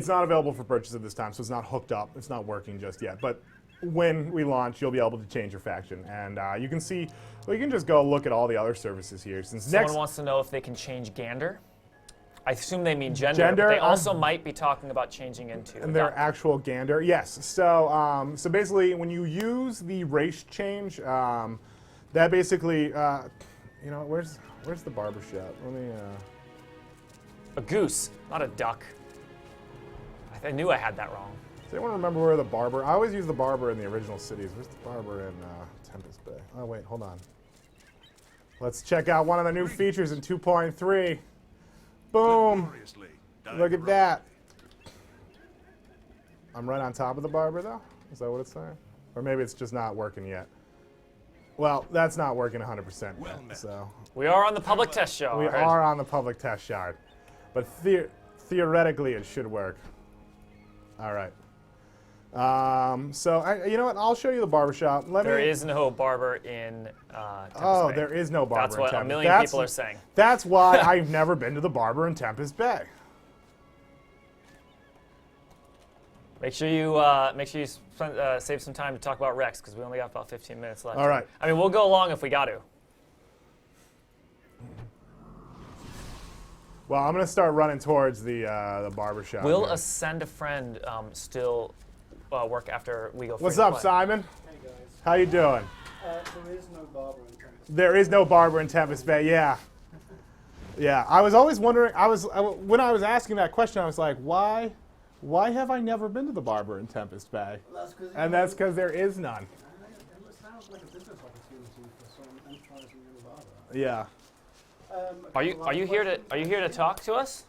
not available for purchase at this time, so it's not hooked up. It's not working just yet. But when we launch, you'll be able to change your faction. And you can see, well, you can just go look at all the other services here. Someone wants to know if they can change gander. I assume they mean gender, but they also might be talking about changing into their actual gander. Yes. So, so basically, when you use the race change, that basically, you know, where's the barber shop? Let me. A goose, not a duck. I knew I had that wrong. Does anyone remember where the barber? I always use the barber in the original cities. Where's the barber in Tempest Bay? Oh wait, hold on. Let's check out one of the new features in 2.3. Boom! Look at that. I'm right on top of the barber though. Is that what it's saying? Or maybe it's just not working yet. Well, that's not working 100% yet. So we are on the public test yard. We are on the public test yard, but theoretically it should work. All right. So you know what? I'll show you the barbershop. There is no barber in Tempest Bay. There is no barber in Tempest. That's what a million people are saying. That's why I've never been to the barber in Tempest Bay. Make sure you save some time to talk about Rex, because we only got about 15 minutes left. All right. I mean, we'll go long if we got to. Well, I'm going to start running towards the barbershop. Will a send a friend still work after we go free? What's up, Simon? Hey guys. How you doing? There is no barber in Tempest Bay. There is no barber in Tempest Bay. Yeah. Yeah. I was always wondering. When I was asking that question, I was like, why have I never been to the barber in Tempest Bay? Well, that's because there is none. It sounds like a business opportunity for some enterprising young barber. Yeah. Are you here to talk to us?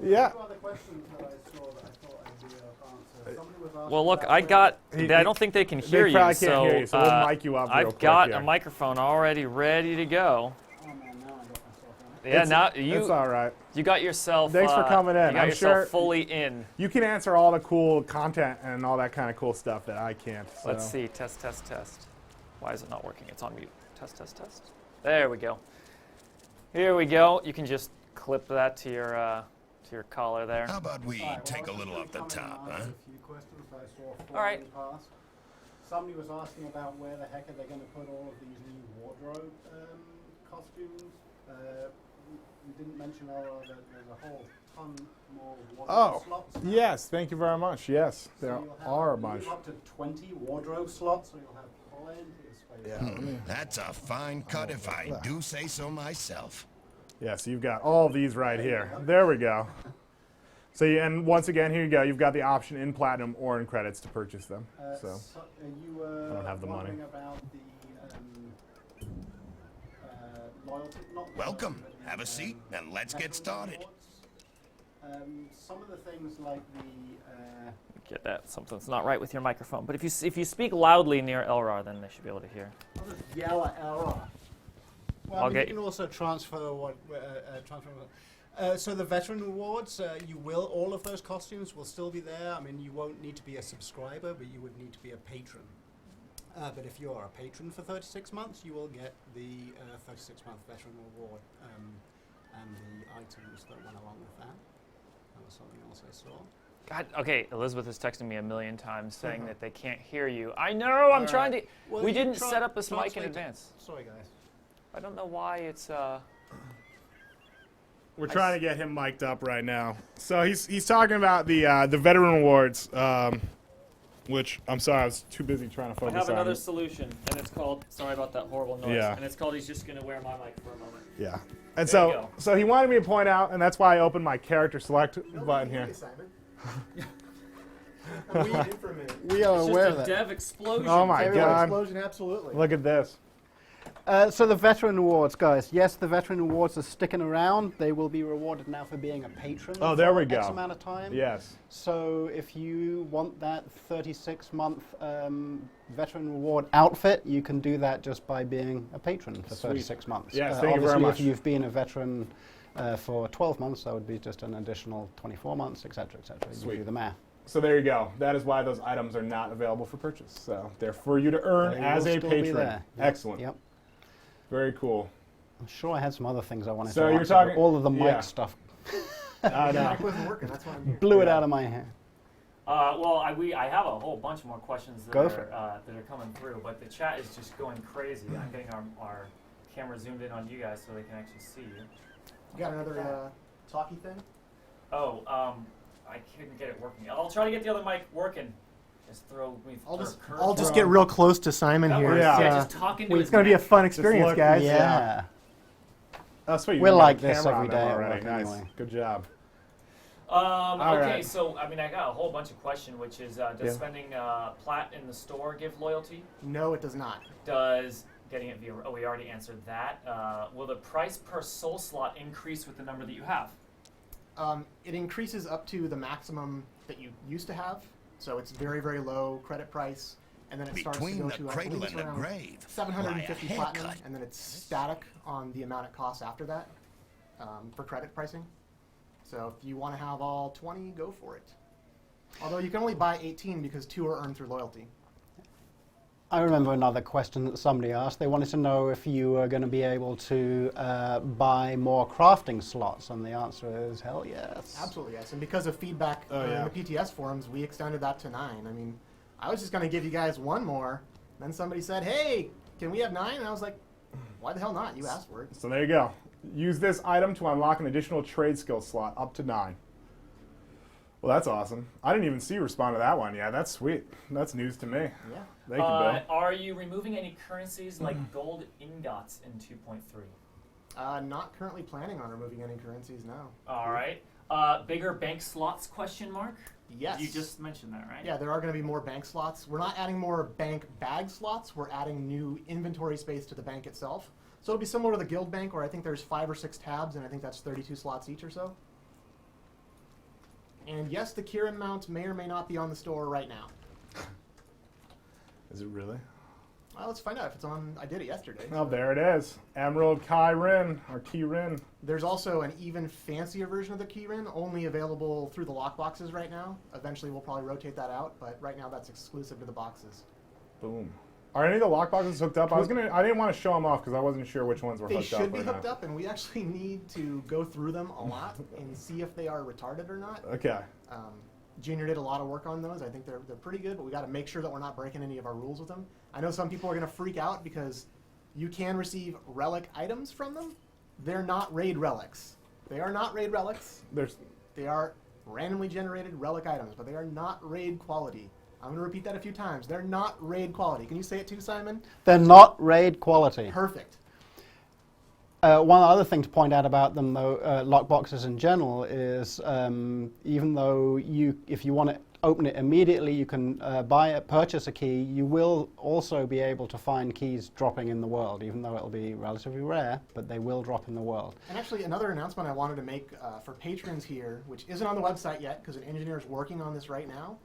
Yeah. Two other questions that I saw that I thought I'd be able to answer. Somebody was asking Well, look, about I don't think they can hear you. They probably can't hear you, so we'll mic you up real quick I've got here. a microphone already ready to go. Oh man, now I got myself on. Yeah, now you. It's all right. You got yourself. Thanks for coming in. You got I'm yourself sure fully in. You can answer all the cool content and all that kind of cool stuff that I can't. So. Let's see. Test. Why is it not working? It's on mute. Test. There we go. Here we go. You can just clip that to to your collar there. How about we All right, well, take a let's little off the come in and top, answer huh? A few questions I saw All right. flying past. Somebody was asking about where the heck are they going to put all of these new wardrobe costumes. We didn't mention earlier that there's a whole ton more wardrobe slots. now. Yes, thank you very much. Yes, So there you'll have are a bunch. Up to 20 wardrobe slots, so you'll have plenty of space. Yeah. That's a fine cut if I do say so myself. Yeah, so you've got all these right here. There we go. So, and once again, here you go. You've got the option in platinum or in credits to purchase them. So You I don't have the money. wondering about the loyalty. Not Welcome. loyalty, but the, Have a seat and let's get veteran started. rewards. Some of the things like the Get that. Something's not right with your microphone. But if you speak loudly near Elrar, then they should be able to hear. I'll just yell at Elra. Well, I'll I mean, get you can also transfer what so the veteran rewards, all of those costumes will still be there. I mean, you won't need to be a subscriber, but you would need to be a patron. But if you're a patron for 36 months, you will get the 36-month veteran reward and the items that went along with that. That was something else I saw. God, okay, Elizabeth is texting me a million times saying that they can't hear you. I know, I'm trying to. Well, we you didn't set up this mic in translate it. advance. Sorry, guys. I don't know why it's. we're trying to get him mic'd up right now. So he's talking about the veteran awards, which I'm sorry, I was too busy trying to I focus have on. another solution, and it's called. Sorry about that horrible noise. Yeah. And it's called. He's just gonna wear my mic for a moment. Yeah. And There you so go. so he wanted me to point out, and that's why I opened my character select button here. We are It's aware just of a that. dev explosion. Oh my God! Explosion, absolutely. Look at this. So the veteran awards, guys. Yes, the veteran awards are sticking around. They will be rewarded now for being a patron. Oh, there for we go. X amount of time. Yes. So if you want that 36-month veteran reward outfit, you can do that just by being a patron for 36 months. Yes, thank you very obviously, much. if you've been a veteran for 12 months, that would be just an additional 24 months, etc., etc. You Sweet. do the math. So there you go. That is why those items are not available for purchase. So they're for you to earn They as will a still be patron. there. Yep. Excellent. Yep. Very cool. I'm sure I had some other things I wanted So to you're answer, talking- but all of the mic yeah. stuff I know. wasn't working. That's why I'm here. blew it out of my hair. Well, I have a whole bunch more questions that Go for it. that are coming through, but the chat is just going crazy. I'm getting our camera zoomed in on you guys so they can actually see you. You got another talkie thing? Oh, I couldn't get it working. I'll try to get the other mic working. Just throw me. I'll just get real close to Simon That here. works. Yeah. Yeah, just talking to It's his going to be a mic. fun experience, look- guys. Yeah. Oh, sweet. We're You got like a this camera every on them day at already. work Nice. anyway. Good job. Okay, right. so I mean, I got a whole bunch of questions, which is, does Yeah. spending plat in the store give loyalty? No, it does not. Does getting it via? Oh, we already answered that. Will the price per soul slot increase with the number that you have? It increases up to the maximum that you used to have, so it's very, very low credit price, and then it starts to Between go the to I cradle believe it's and the around grave, 750 lie a platinum, haircut. and then it's static on the amount it costs after that for credit pricing. So if you want to have all 20, go for it. Although you can only buy 18 because 2 are earned through loyalty. I remember another question that somebody asked. They wanted to know if you were going to be able to buy more crafting slots, and the answer is hell yes. Absolutely, yes. And because of feedback in the PTS forums, we extended that to 9. I mean, I was just going to give you guys one more. Then somebody said, hey, can we have 9? And I was like, why the hell not? You asked for it. So there you go. Use this item to unlock an additional trade skill slot up to 9. Well, that's awesome. I didn't even see you respond to that one. Yeah, that's sweet. That's news to me. Yeah. Thank you, Bill. Are you removing any currencies like gold ingots in 2.3? Not currently planning on removing any currencies, no. All right. Bigger bank slots? Question mark. Yes. You just mentioned that, right? Yeah, there are going to be more bank slots. We're not adding more bank bag slots. We're adding new inventory space to the bank itself. So it'll be similar to the guild bank, where I think there's 5 or 6 tabs, and I think that's 32 slots each or so. And yes, the Kieran mount may or may not be on the store right now. Is it really? Well, let's find out if it's on. I did it yesterday. Oh, there it is. Emerald Kai Rin, or Key Rin. There's also an even fancier version of the Keyrin, only available through the lockboxes right now. Eventually, we'll probably rotate that out, but right now that's exclusive to the boxes. Boom. Are any of the lockboxes hooked up? I didn't want to show them off because I wasn't sure which ones were They hooked up. should be or hooked not. up, and we actually need to go through them a lot and see if they are retarded or not. Okay. Junior did a lot of work on those. I think they're pretty good, but we got to make sure that we're not breaking any of our rules with them. I know some people are going to freak out because you can receive relic items from them. They're not raid relics. They are not raid relics. They are randomly generated relic items, but they are not raid quality. I'm going to repeat that a few times. They're not raid quality. Can you say it too, Simon? They're not raid quality. Perfect. One other thing to point out about them, though, lockboxes in general, is even though if you want to open it immediately, you can purchase a key. You will also be able to find keys dropping in the world, even though it'll be relatively rare, but they will drop in the world. And actually, another announcement I wanted to make for patrons here, which isn't on the website yet because an engineer is working on this right now.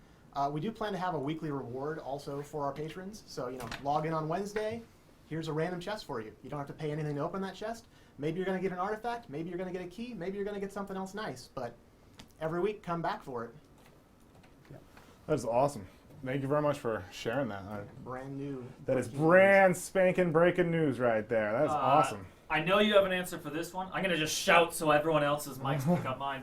We do plan to have a weekly reward also for our patrons. So, log in on Wednesday. Here's a random chest for you. You don't have to pay anything to open that chest. Maybe you're going to get an artifact. Maybe you're going to get a key. Maybe you're going to get something else nice. But every week, come back for it. That's awesome. Thank you very much for sharing that. Brand new. That is brand spanking breaking news right there. That's awesome. I know you have an answer for this one. I'm going to just shout so everyone else's mics pick up mine.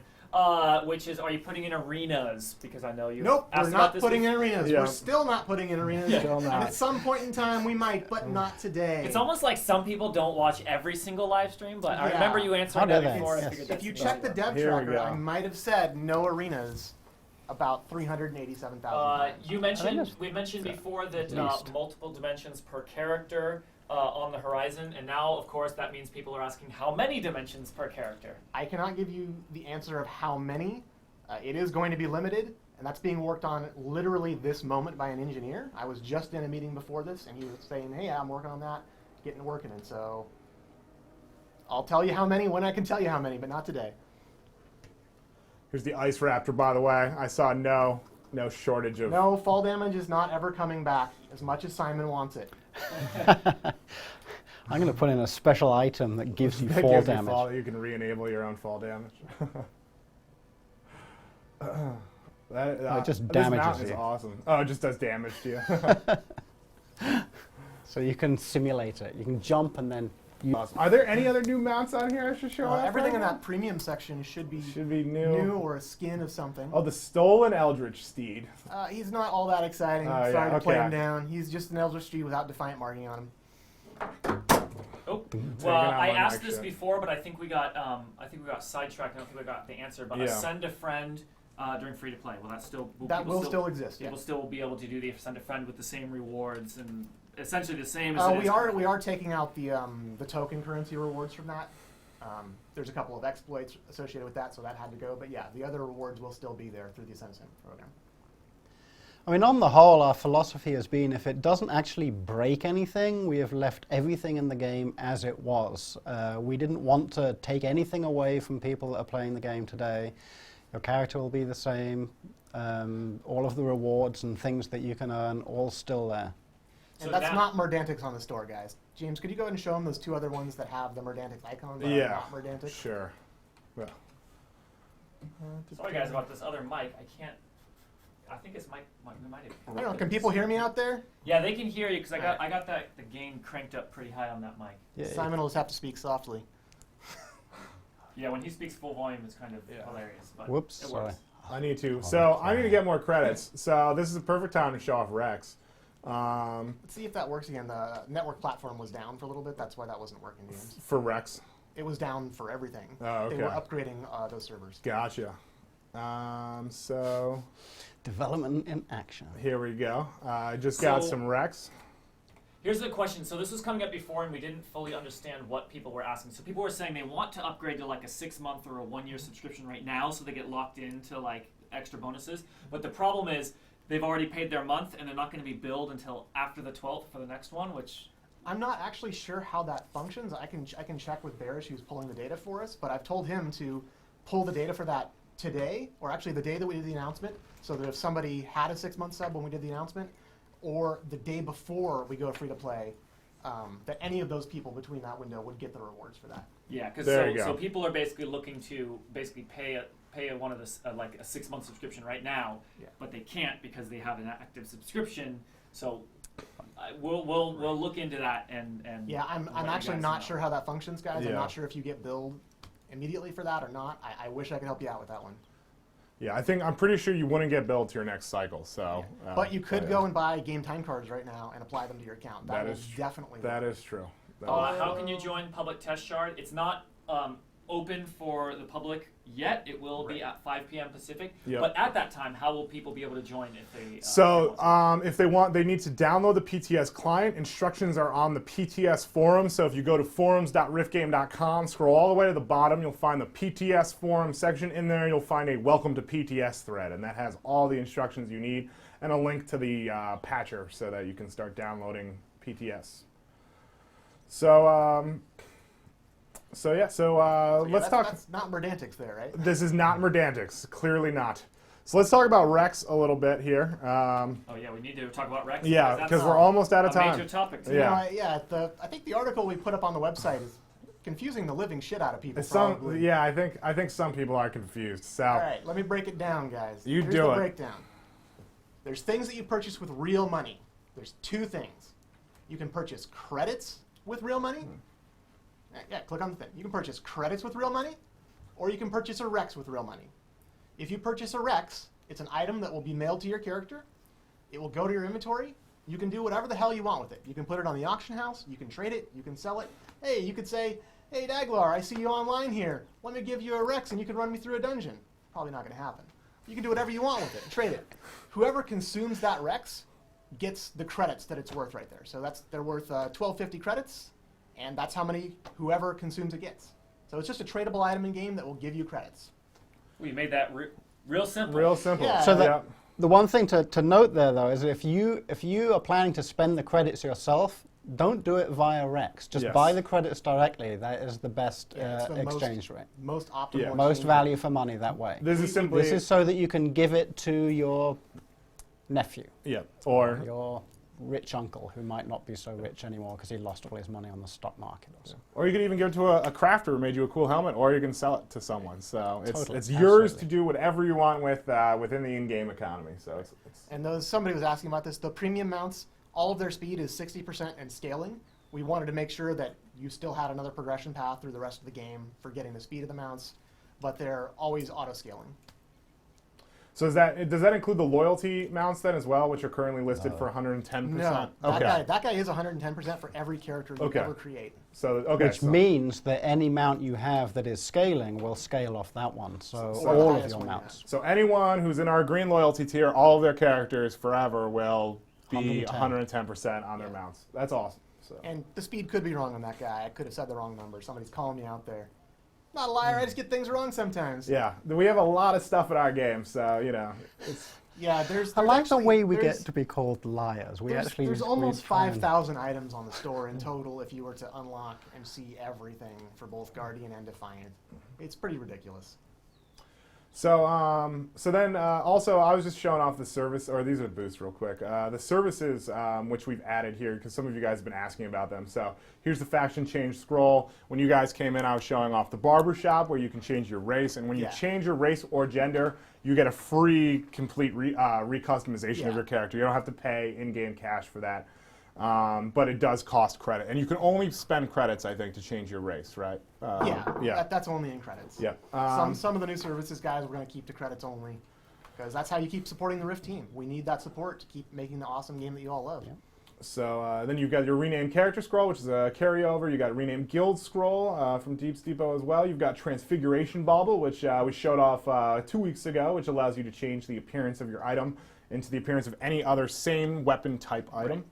Which is, are you putting in arenas? Because I know you. Nope, asked we're about not this putting in before. arenas. Yeah. We're still not putting in arenas. Still not. And at some point in time, we might, but not today. It's almost like some people don't watch every single live stream, but I Yeah. remember you answering How that do they? before. I Yes. figured If that's you the check the dev Here we tracker, go. I might have said no arenas about 387,000 times. You mentioned we mentioned before that least. multiple dimensions per character on the horizon, and now of course that means people are asking how many dimensions per character. I cannot give you the answer of how many. It is going to be limited, and that's being worked on literally this moment by an engineer. I was just in a meeting before this, and he was saying, hey, I'm working on that, getting working, and so I'll tell you how many when I can tell you how many, but not today. Here's the Ice Raptor, by the way. I saw no shortage of... No, fall damage is not ever coming back as much as Simon wants it. I'm going to put in a special item that gives you that fall gives you damage. fall- you can re-enable your own fall damage. It just this damages mountain is you. awesome. Oh, it just does damage to you. So you can simulate it. You can jump and then... Awesome. Are there any other new mounts on here I should show off? Everything right in now? that premium section should be new. or a skin of something. Oh, the stolen Eldritch Steed. He's not all that exciting. Oh, Sorry yeah, to play okay. him down. He's just an Eldritch Steed without Defiant marking on him. Oh, Taking well, out I my asked mic this shit. before, but I think we got sidetracked. I don't think we got the answer. But Yeah. send a friend during free to play. Will that still? That people will still exist. Yeah. People still will be able to do the send a friend with the same rewards and essentially the same as it We is are currently. we are taking out the token currency rewards from that. There's a couple of exploits associated with that, so that had to go. But yeah, the other rewards will still be there through the Ascendant program. I mean, on the whole, our philosophy has been if it doesn't actually break anything, we have left everything in the game as it was. We didn't want to take anything away from people that are playing the game today. Your character will be the same. All of the rewards and things that you can earn, all still there. So And that's now- not Merdantics on the store, guys. James, could you go ahead and show them those two other ones that have the Merdantics icon, but are Yeah, not Merdantic? sure. Well. Sorry guys about this other mic. I can't. I think it's mic. We might have. I don't know. Can people hear me out there? Yeah, they can hear you because I got the gain cranked up pretty high on that mic. Yeah, Simon will just have to speak softly. Yeah, when he speaks full volume, it's kind of hilarious. But Whoops, it sorry. works. I need to. So I need to get more credits. So this is a perfect time to show off Rex. Let's see if that works again. The network platform was down for a little bit. That's why that wasn't working, James. For Rex. It was down for everything. Oh, They okay. were upgrading those servers. Gotcha. So Development in action. here we go. I just got So- some Rex. Here's the question. So this was coming up before, and we didn't fully understand what people were asking. So people were saying they want to upgrade to like a 6-month or a 1-year subscription right now, so they get locked into like extra bonuses. But the problem is they've already paid their month, and they're not going to be billed until after the 12th for the next one, which. I'm not actually sure how that functions. I can check with Barish, who's pulling the data for us, but I've told him to pull the data for that today, or actually the day that we did the announcement, so that if somebody had a 6-month sub when we did the announcement, or the day before we go free to play, that any of those people between that window would get the rewards for that. Yeah, because There you go. so people are basically looking to pay one of the like a 6-month subscription right now, Yeah. but they can't because they have an active subscription. So We'll look into that and Yeah, I'm let you actually guys not know. sure how that functions, guys. Yeah. I'm not sure if you get billed immediately for that or not. I wish I could help you out with that one. Yeah, I'm pretty sure you wouldn't get billed to your next cycle. So, But you could go and buy game time cards right now and apply them to your account. That will definitely That work. is true. How can you join Public Test Shard? It's not open for the public yet. It will be at 5 p.m. Pacific. Yep. But at that time, how will people be able to join if they? If they want, they need to download the PTS client. Instructions are on the PTS forum. So if you go to forums.riftgame.com, scroll all the way to the bottom, you'll find the PTS forum section. In there, you'll find a Welcome to PTS thread, and that has all the instructions you need and a link to the patcher so that you can start downloading PTS. Let's talk. That's not Merdantics there, right? This is not Merdantics, clearly not. So let's talk about Rex a little bit here. We need to talk about Rex. Yeah, because we're almost out of time. A major topic. Too. Yeah. I think the article we put up on the website is confusing the living shit out of people. I think some people are confused. So. All right, let me break it down, guys. Here's the breakdown. There's things that you purchase with real money. There's two things. You can purchase credits with real money. Yeah, click on the thing. You can purchase credits with real money, or you can purchase a Rex with real money. If you purchase a Rex, it's an item that will be mailed to your character. It will go to your inventory. You can do whatever the hell you want with it. You can put it on the auction house. You can trade it. You can sell it. Hey, you could say, hey, Daglar, I see you online here. Let me give you a Rex and you can run me through a dungeon. Probably not going to happen. You can do whatever you want with it. Trade it. Whoever consumes that Rex gets the credits that it's worth right there. So they're worth 1250 credits. And that's how many whoever consumes it gets. So it's just a tradable item in game that will give you credits. We made that real simple. Real simple. Yeah. So the one thing to note there, though, is if you are planning to spend the credits yourself, don't do it via Rex. Just buy the credits directly. That is the best exchange rate. Most optimal. Yeah. Most value for money that way. This is simply. This is so that you can give it to your nephew. Yeah. Or your rich uncle who might not be so rich anymore because he lost all his money on the stock market or something. Or you could even give it to a crafter who made you a cool helmet, or you can sell it to someone. So it's yours to do whatever you want with within the in-game economy. So it's And somebody was asking about this. The premium mounts, all of their speed is 60% and scaling. We wanted to make sure that you still had another progression path through the rest of the game for getting the speed of the mounts, but they're always auto-scaling. So does that include the loyalty mounts then as well, which are currently listed for 110%? No, Okay. that guy is 110% for every character you ever create. So Which means that any mount you have that is scaling will scale off that one. So all of your mounts. So anyone who's in our green loyalty tier, all of their characters forever will be 110% on their mounts. That's awesome. So. And the speed could be wrong on that guy. I could have said the wrong number. Somebody's calling me out there. Not a liar, I just get things wrong sometimes. Yeah, we have a lot of stuff in our game, so, you know. Yeah, there's I like actually, the way we get to be called liars. There's almost 5,000 items on the store in total if you were to unlock and see everything for both Guardian and Defiant. It's pretty ridiculous. So, then also I was just showing off the service, or these are the boosts real quick. The services which we've added here because some of you guys have been asking about them. So here's the faction change scroll. When you guys came in, I was showing off the barber shop where you can change your race, and when you change your race or gender, you get a free complete recustomization of your character. You don't have to pay in-game cash for that. But it does cost credit, and you can only spend credits, I think, to change your race, right? That's only in credits. Yeah. Some of the new services, guys, we're going to keep to credits only, because that's how you keep supporting the Rift team. We need that support to keep making the awesome game that you all love. Yeah. So then you've got your renamed character scroll, which is a carryover. You got renamed guild scroll from Deep's Depot as well. You've got transfiguration bauble, which we showed off 2 weeks ago, which allows you to change the appearance of your item into the appearance of any other same weapon type item.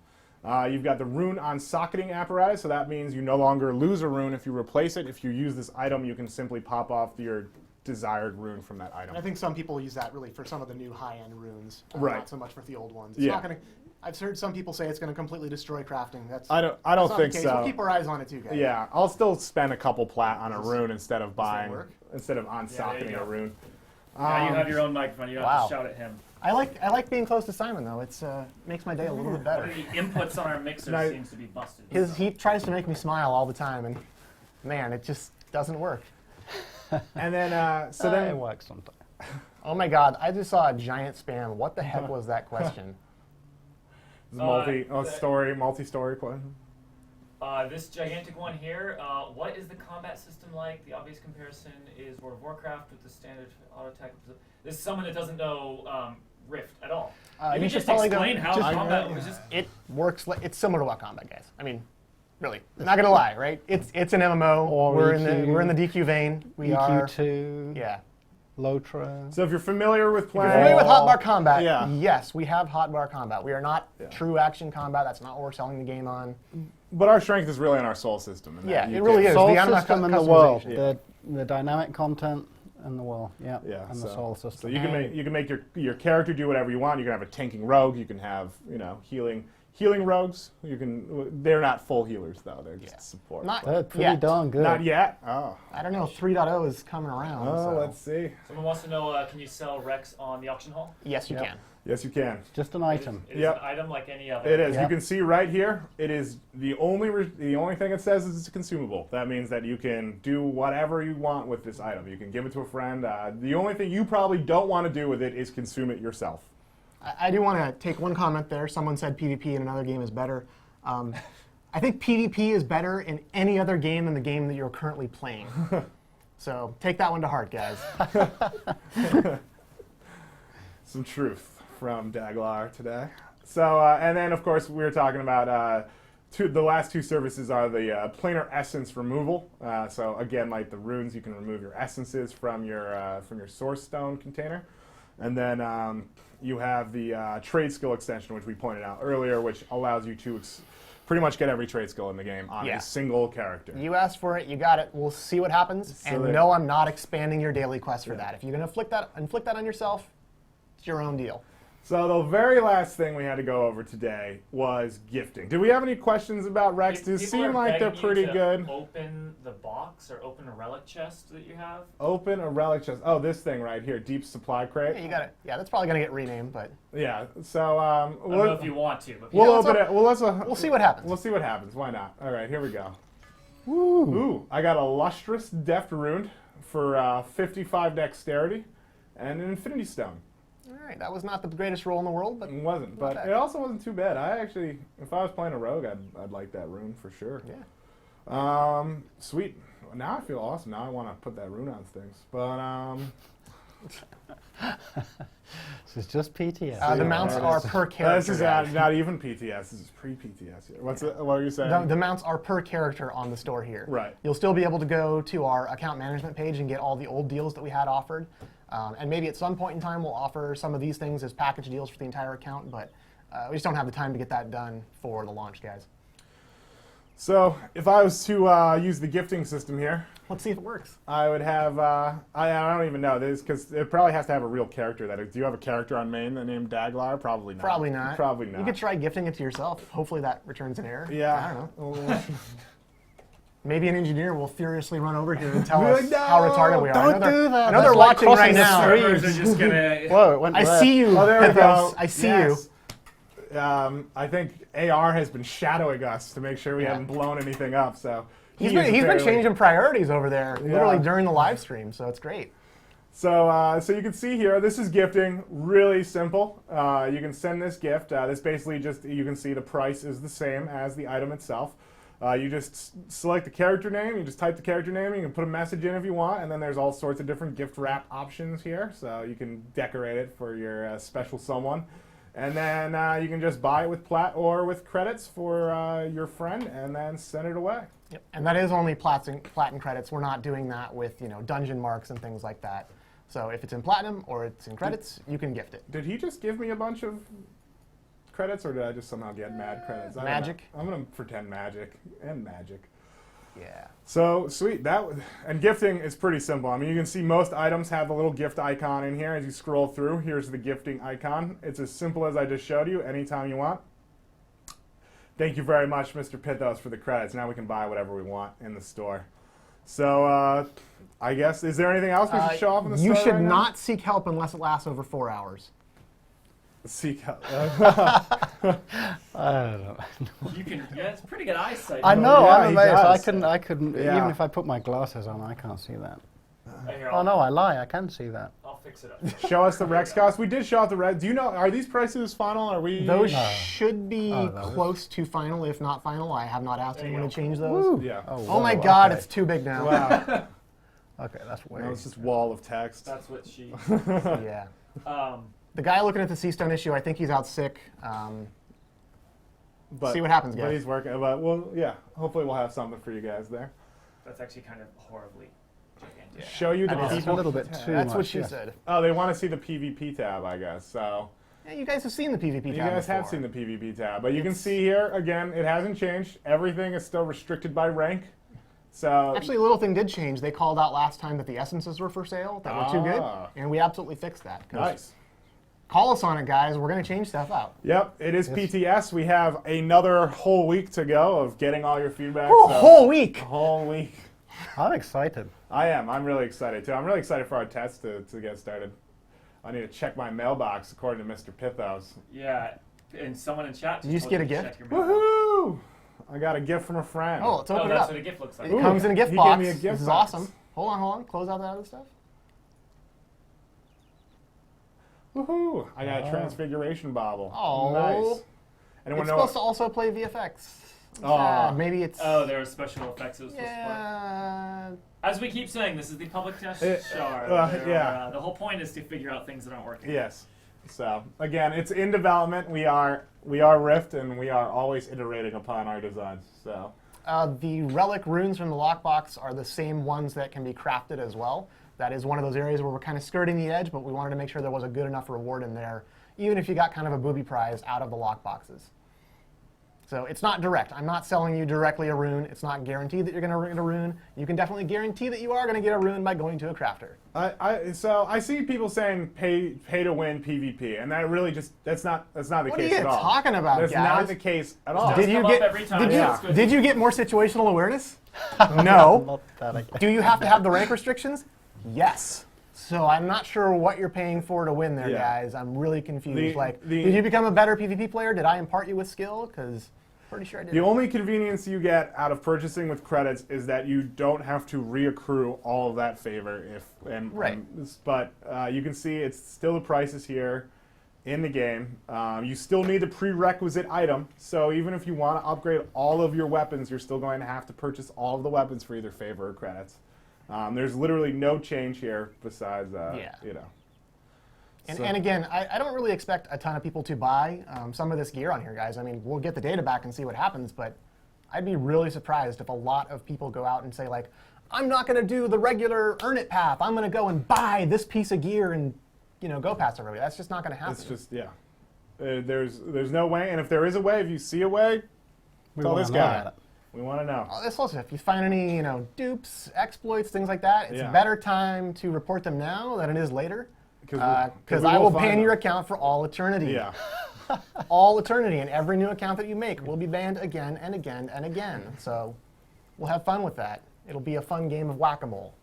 You've got the rune on socketing apparatus, so that means you no longer lose a rune if you replace it. If you use this item, you can simply pop off your desired rune from that item. And I think some people use that really for some of the new high-end runes, not so much for the old ones. It's not gonna, I've heard some people say it's going to completely destroy crafting. I don't think so. We'll keep our eyes on it too, guys. Yeah, I'll still spend a couple plat on a rune instead of on socketing a rune. Now you have your own microphone. You don't have to shout at him. I like being close to Simon though. It's makes my day a little bit better. One of the inputs on our mixer seems to be busted. He tries to make me smile all the time, and man, it just doesn't work. And then it works sometimes. Oh my God! I just saw a giant spam. What the heck was that question? Multi-story play. This gigantic one here, what is the combat system like? The obvious comparison is World of Warcraft with the standard auto attack. This is someone that doesn't know Rift at all. You can just explain how combat was. It works. It's similar to what combat, guys. I mean, really, not gonna lie, right? It's an MMO. Or we're EQ. in the DQ vein. We EQ2. Yeah. Lotra. So if you're familiar with playing, Familiar with hotbar combat? Yeah. Yes, we have hotbar combat. We are not true action combat. That's not what we're selling the game on. but our strength is really in our soul system. And Yeah, that it you really can- is. Soul The animal system in the world. customization. The dynamic content in the world. Yeah. Yeah, And the soul system. So you can make your character do whatever you want. You can have a tanking rogue. You can have healing rogues. They're not full healers though. They're just support. They're pretty yet. darn good. Not yet. Oh. I don't know. 3.0 is coming around. Oh, so. let's see. Someone wants to know, can you sell Rex on the auction hall? Yes, you Yep. can. Yes, you can. Just an item. It is Yep. an item like any other. It is. Yep. You can see right here. It is the only thing it says is it's a consumable. That means that you can do whatever you want with this item. You can give it to a friend. The only thing you probably don't want to do with it is consume it yourself. I do want to take one comment there. Someone said PvP in another game is better. I think PvP is better in any other game than the game that you're currently playing. So take that one to heart, guys. Some truth from Daglar today. So, and then of course we were talking about the last two services are the planar essence removal. So again, like the runes, you can remove your essences from your source stone container, and then you have the trade skill extension, which we pointed out earlier, which allows you to pretty much get every trade skill in the game on a single character. You asked for it, you got it. We'll see what happens. So and no, I'm not expanding your daily quest for that. If you're going to inflict that on yourself, it's your own deal. So the very last thing we had to go over today was gifting. Do we have any questions about Rex? Does it seem like they're pretty good? Open the box or open a relic chest that you have. Open a relic chest. Oh, this thing right here, deep supply crate. Yeah, you got it. Yeah, that's probably going to get renamed, but Yeah. So I don't know if you want to, but we'll open it. Well, we'll see what happens. We'll see what happens. Why not? All right, here we go. Ooh, I got a lustrous deft rune for 55 dexterity and an infinity stone. All right, that was not the greatest roll in the world, but It wasn't, but it also wasn't too bad. I actually, if I was playing a rogue, I'd like that rune for sure. yeah. Sweet. Now I feel awesome. Now I want to put that rune on things. But This is just PTS. The mounts are per character. this is guys. not even PTS. This is pre-PTS here. What were you saying? The mounts are per character on the store here. Right. You'll still be able to go to our account management page and get all the old deals that we had offered. And maybe at some point in time we'll offer some of these things as package deals for the entire account, but we just don't have the time to get that done for the launch, guys. So if I was to use the gifting system here, Let's see if it works. I would have, I don't even know this, because it probably has to have a real character. Do you have a character on main named Daglar? Probably not. Probably not. Probably not. You could try gifting it to yourself. Hopefully that returns an error. Yeah. I don't know. Maybe an engineer will furiously run over here and tell Be us like, "No, how retarded we are. don't do that. I know they're That's like watching right crossing the now. street. Servers are just gonna. Whoa, it went I left. see you. Oh, there we go. Pithos. I see Yes. I think AR has been shadowing us to make sure we Yeah. haven't blown anything up. So He's is been barely- changing priorities over there, literally Yeah. during the live stream, so it's great. So, so you can see here, this is gifting, really simple. You can send this gift. This basically just, you can see the price is the same as the item itself. You just select the character name, you just type the character name, you can put a message in if you want, and then there's all sorts of different gift wrap options here, so you can decorate it for your special someone. And then you can just buy it with plat or with credits for your friend, and then send it away. Yep. And that is only platinum credits. We're not doing that with dungeon marks and things like that. So if it's in platinum or it's in credits, you can gift it. Did he just give me a bunch of credits, or did I just somehow get mad credits? I don't know. Magic. I'm gonna pretend magic and magic. Yeah. So sweet, and gifting is pretty simple. I mean, you can see most items have the little gift icon in here. As you scroll through, here's the gifting icon. It's as simple as I just showed you. Anytime you want. Thank you very much, Mr. Pithos, for the credits. Now we can buy whatever we want in the store. So I guess, is there anything else we should show off in the store? You should right now? not seek help unless it lasts over 4 hours. Seek help. I don't know. You can. Yeah, it's pretty good eyesight. I know, Yeah, I'm he amazed. does. I couldn't, Yeah. even if I put my glasses on, I can't see that. Here, Oh no, I lie, I can see that. I'll fix it up. Show us the Rex cost. We did show out the Rex. Do you know, are these prices final? Are we? Those should be those. close to final, if not final. I have not asked anyone to change those. Woo. Yeah. Oh my God, it's too big now. Wow. Okay, that's way. No, it's just wall of text. That's what she. Yeah. The guy looking at the Seastone issue, I think he's out sick. But, see what happens, But guys. he's working. But well, yeah. Hopefully we'll have something for you guys there. That's actually kind of horribly gigantic. Show you the That is It's a little bit too That's what much, she yeah. said. Oh, they want to see the PvP tab, I guess. So Yeah, you guys have seen the PvP tab you guys have before. seen the PvP tab, but you can see here again, it hasn't changed. Everything is still restricted by rank. So Actually, a little thing did change. They called out last time that the essences were for sale, that were too good, Ah. and we absolutely fixed that. 'Cause nice. Call us on it, guys. We're going to change stuff out. Yep, it is PTS. We have another whole week to go of getting all your feedback. Oh, so- whole week! a whole week. I'm excited. I am. I'm really excited too. I'm really excited for our test to get started. I need to check my mailbox according to Mr. Pithos. Yeah, and someone in chat. Did you just get a gift? Woohoo! I got a gift from a friend. Oh, let's Oh, open it that's up. what a gift looks like. It comes in a gift he box. gave me a gift This is box. awesome. Hold on. Close out that other stuff. Woohoo! I got a transfiguration bauble. Oh. Nice. Anyone It's know? supposed to also play VFX. Aw. Maybe it's... Oh, there are special effects it was supposed to yeah. play. As we keep saying, this is the public test It- shard. yeah. The whole point is to figure out things that aren't working. Yes. So again, it's in development. We are Rift, and we are always iterating upon our designs. So The relic runes from the lockbox are the same ones that can be crafted as well. That is one of those areas where we're kind of skirting the edge, but we wanted to make sure there was a good enough reward in there, even if you got kind of a booby prize out of the lockboxes. So it's not direct. I'm not selling you directly a rune. It's not guaranteed that you're going to get a rune. You can definitely guarantee that you are going to get a rune by going to a crafter. so I see people saying pay to win PvP, and that really just that's not the What are case you at all. talking about, That's guys? not the case at all. Did come up every time. Yeah. Did you get more situational awareness? No. Not that Do you have to have the rank restrictions? Yes. So I'm not sure what you're paying for to win there, Yeah. guys. I'm really confused. The- Did you become a better PvP player? Did I impart you with skill? Because pretty sure I did. The only convenience you get out of purchasing with credits is that you don't have to reaccrue all of that favor. Right. But you can see it's still the prices here in the game. You still need the prerequisite item. So even if you want to upgrade all of your weapons, you're still going to have to purchase all of the weapons for either favor or credits. There's literally no change here besides, you know. So- And again, I don't really expect a ton of people to buy some of this gear on here, guys. I mean, we'll get the data back and see what happens, but I'd be really surprised if a lot of people go out and say, like, I'm not going to do the regular earn it path. I'm going to go and buy this piece of gear and, go past everybody. That's just not going to happen. It's just, yeah. There's no way, and if there is a way, if you see a way, tell wanna this know guy. about it. We want to know. This also, if you find any, dupes, exploits, things like that, it's Yeah. a better time to report them now than it is later. Because we I will find ban them. your account for all eternity. Yeah. All eternity, and every new account that you make will be banned again and again and again. So we'll have fun with that. It'll be a fun game of whack-a-mole.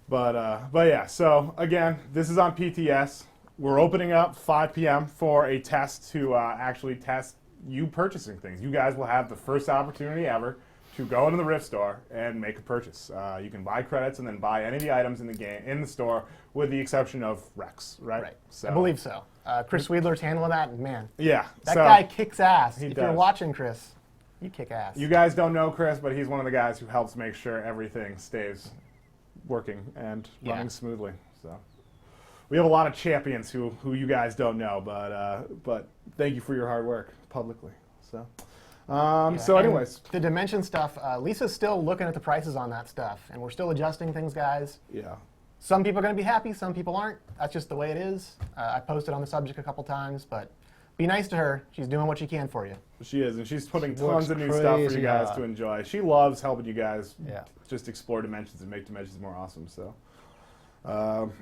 But yeah, so again, this is on PTS. We're opening up 5 p.m. for a test to actually test you purchasing things. You guys will have the first opportunity ever to go into the Rift store and make a purchase. You can buy credits and then buy any of the items in the game in the store, with the exception of Rex, right? Right. So, I believe so. Chris Weidler's handling that, man. Yeah. That so guy kicks ass. He If you're does. watching, Chris, you kick ass. You guys don't know Chris, but he's one of the guys who helps make sure everything stays working and running smoothly. So we have a lot of champions who you guys don't know, but thank you for your hard work publicly. So so And anyways, the dimension stuff, Lisa's still looking at the prices on that stuff, and we're still adjusting things, guys. yeah. Some people are going to be happy, some people aren't. That's just the way it is. I posted on the subject a couple times, but be nice to her. She's doing what she can for you. She is, and she's putting Works tons of new stuff for you crazy guys hard. to enjoy. She loves helping you guys Yeah. just explore dimensions and make dimensions more awesome. So,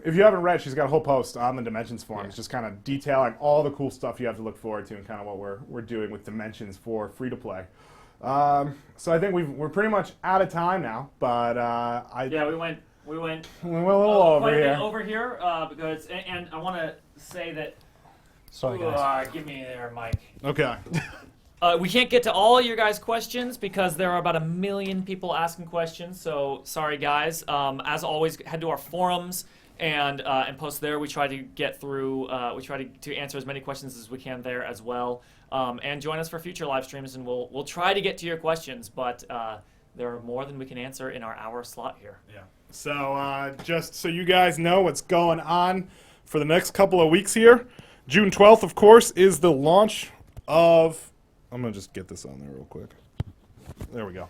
if you haven't read, she's got a whole post on the Dimensions forums, just kind of detailing all the cool stuff you have to look forward to and kind of what we're doing with Dimensions for free to play. So I think we're pretty much out of time now, but Yeah, we went we went a little over quite a here. bit over here because, and I want to say that. Sorry, guys. Give me there, Mike. Okay. We can't get to all your guys' questions because there are about 1 million people asking questions. So sorry, guys. As always, head to our forums and post there. We try to get through. We try to answer as many questions as we can there as well. And join us for future live streams, and we'll try to get to your questions. But there are more than we can answer in our hour slot here. Yeah. So just so you guys know what's going on for the next couple of weeks here, June 12th, of course, is the launch of. I'm going to just get this on there real quick. There we go.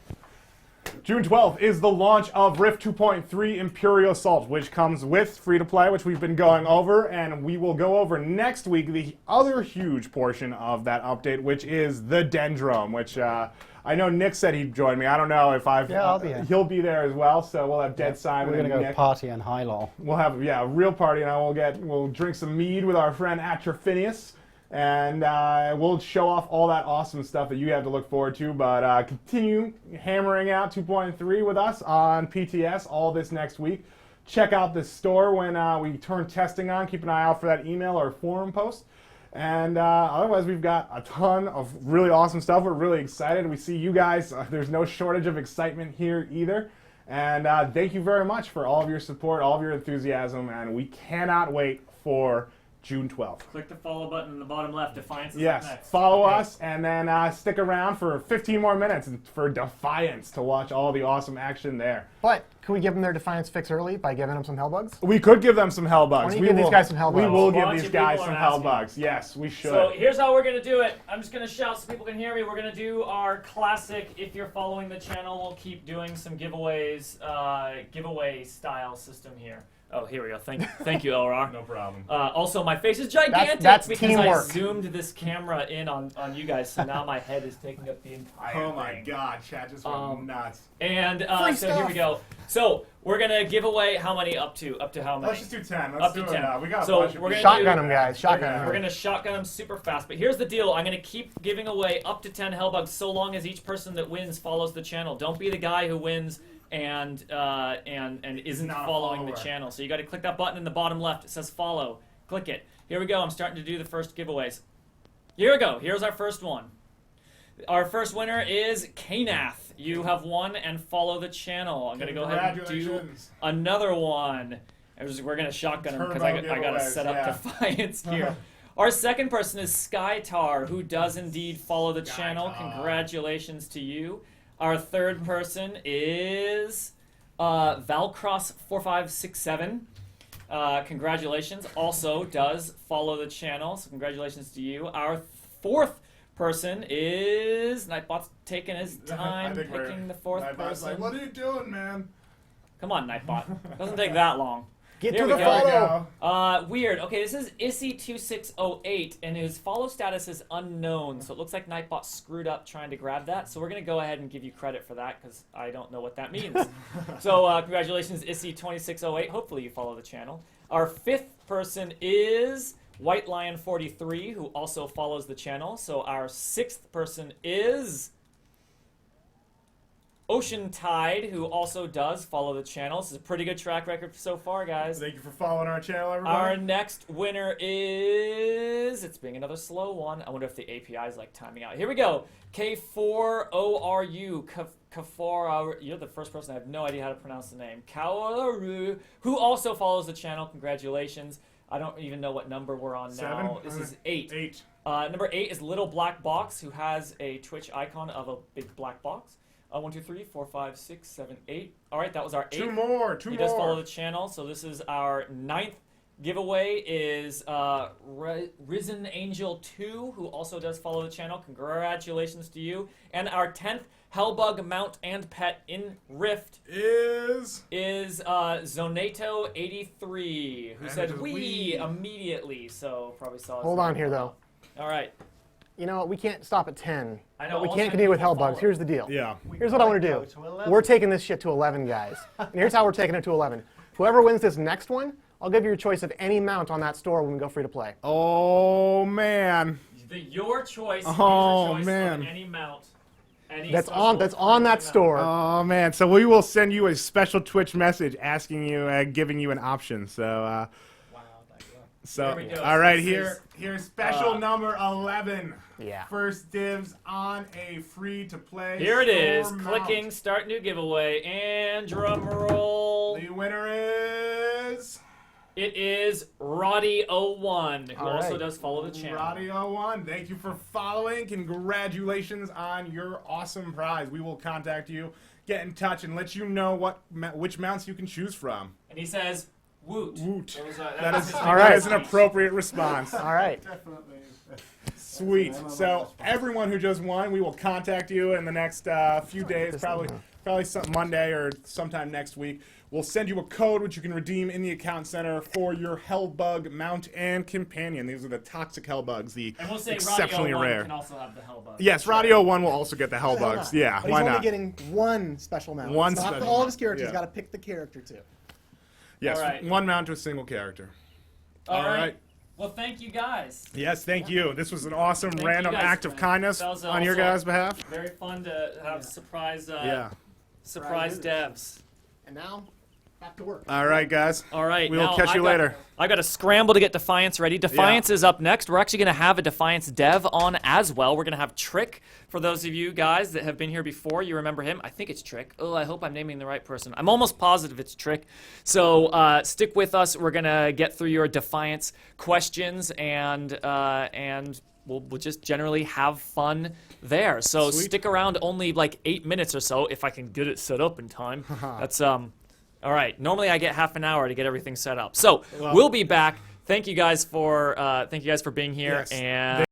June 12th is the launch of Rift 2.3 Imperial Assault, which comes with free-to-play, which we've been going over, and we will go over next week the other huge portion of that update, which is the Dendrome, which I know Nick said he'd join me. I don't know if I've... Yeah, I'll be here. He'll be there as well, so we'll have Dead Simon We're and going to go Nick. party and high-low. We'll have, a real party, and we'll drink some mead with our friend Atrophinius. And we'll show off all that awesome stuff that you have to look forward to. But continue hammering out 2.3 with us on PTS all this next week. Check out the store when we turn testing on. Keep an eye out for that email or forum post. And otherwise, we've got a ton of really awesome stuff. We're really excited. We see you guys. There's no shortage of excitement here either. And thank you very much for all of your support, all of your enthusiasm. And we cannot wait for June 12th. Click the follow button in the bottom left. Defiance is Yes, up next. follow us and then stick around for 15 more minutes for Defiance to watch all the awesome action there. But can we give them their Defiance fix early by giving them some Hellbugs? We could give them some Hellbugs. Why don't you give these guys some Hellbugs? We will A give bunch these of guys people some are asking. Hellbugs. Yes, we should. So here's how we're going to do it. I'm just going to shout so people can hear me. We're going to do our classic, if you're following the channel, we'll keep doing some giveaways, giveaway style system here. Oh, here we go. Thank you, LR. No problem. Also, my face is gigantic That's because teamwork. I zoomed this camera in on you guys, so now my head is taking up the entire Oh my thing. God, chat just went nuts. And Free so here we go. So we're going to give away how many up to how many? Let's just do 10. Let's Up do to it 10. now. We got a So bunch of we're gonna people. Shotgun them, guys. Shotgun them. We're going to shotgun them super fast. But here's the deal. I'm going to keep giving away up to 10 Hellbugs so long as each person that wins follows the channel. Don't be the guy who wins and isn't Not a following the follower. channel. So you got to click that button in the bottom left. It says follow. Click it. Here we go. I'm starting to do the first giveaways. Here we go. Here's our first one. Our first winner is Kanath. You have won and follow the channel. I'm going to go ahead and do Congratulations. another one. We're going to shotgun him because I got to giveaways, set up yeah. Defiance here. Our second person is Skytar, who does indeed follow the channel. Congratulations to you. Our third person is Valcross4567. Congratulations. Also does follow the channel, so congratulations to you. Our fourth person is Nightbot's taking his time picking the fourth Nightbot's person. like, what are you doing, man? Come on, Nightbot. Doesn't take that long. Get Here to we the go. follow. Weird. Okay, this is Issy2608, and his follow status is unknown, so it looks like Nightbot screwed up trying to grab that. So we're going to go ahead and give you credit for that, because I don't know what that means. So congratulations, Issy2608. Hopefully you follow the channel. Our fifth person is White Lion 43, who also follows the channel. So our sixth person is Ocean Tide, who also does follow the channel. This is a pretty good track record so far, guys. Thank you for following our channel, Our everybody. next winner is... It's being another slow one. I wonder if the API is like timing out. Here we go. K4ORU. Kaforu. You're the first person. I have no idea how to pronounce the name. Kaoru, who also follows the channel. Congratulations. I don't even know what number we're on now. 7? This is 8. 8. Number 8 is Little Black Box, who has a Twitch icon of a big black box. 1, 2, 3, 4, 5, 6, 7, 8. All right, that was our 8th. Two more. He does follow the channel, so this is our 9th giveaway. Is Risen Angel 2, who also does follow the channel. Congratulations to you. And our 10th Hellbug mount and pet in Rift is Zonato 83, who And said it is we we. immediately. So probably saw. his Hold name. on here, though. All right. You know what? We can't stop at 10. I know, But we all can't the continue with people Hellbugs. follow. Here's the deal. Yeah. Here's what I want to Go do. to 11. We're taking this shit to 11, guys. And here's how we're taking it to 11. Whoever wins this next one, I'll give you your choice of any mount on that store when we go free to play. Oh, man. Your choice. Oh, user choice man. Of any mount. Any That's social on that mount. store. Oh, man. So we will send you a special Twitch message asking you, giving you an option. So, So, There we go. all right, So here's special number 11. Yeah. First dibs on a free-to-play. Here it is. store Clicking mount. start new giveaway and drum roll. The winner is It is Roddy01, who All also right. does follow the channel. Roddy01. Thank you for following. Congratulations on your awesome prize. We will contact you, get in touch, and let you know which mounts you can choose from. And he says, "Woot." Woot. That That was is, his All right. that is an appropriate response. All right. Definitely. Sweet. So everyone who just won, we will contact you in the next few days, probably some Monday or sometime next week. We'll send you a code which you can redeem in the account center for your Hellbug mount and companion. These are the toxic Hellbugs, the And we'll say exceptionally Roddy01 rare. can also have the Hellbug. Yes, Radio1 will also get the Hellbugs. Yeah, But why he's only not? getting one special mount. One It's not special for all of mount, his characters. yeah. He's got to pick the character too. Yes, All right. one mount to a single character. All right. right. Well, thank you guys. Yes, thank you. This was an awesome Thank you random guys. act of kindness That was on your also- guys' behalf. Very fun to have surprise Yeah. surprise devs. And now, back to work. All right, guys. All right. We will now catch you later. I got to scramble to get Defiance ready. Defiance is up next. We're actually going to have a Defiance dev on as well. We're going to have Trick. For those of you guys that have been here before, you remember him. I think it's Trick. Oh, I hope I'm naming the right person. I'm almost positive it's Trick. So stick with us. We're going to get through your Defiance questions and we'll just generally have fun there. So Sweet. stick around only like 8 minutes or so if I can get it set up in time. That's all right. Normally I get half an hour to get everything set up. So we'll be back. Thank you guys for being here Yes. and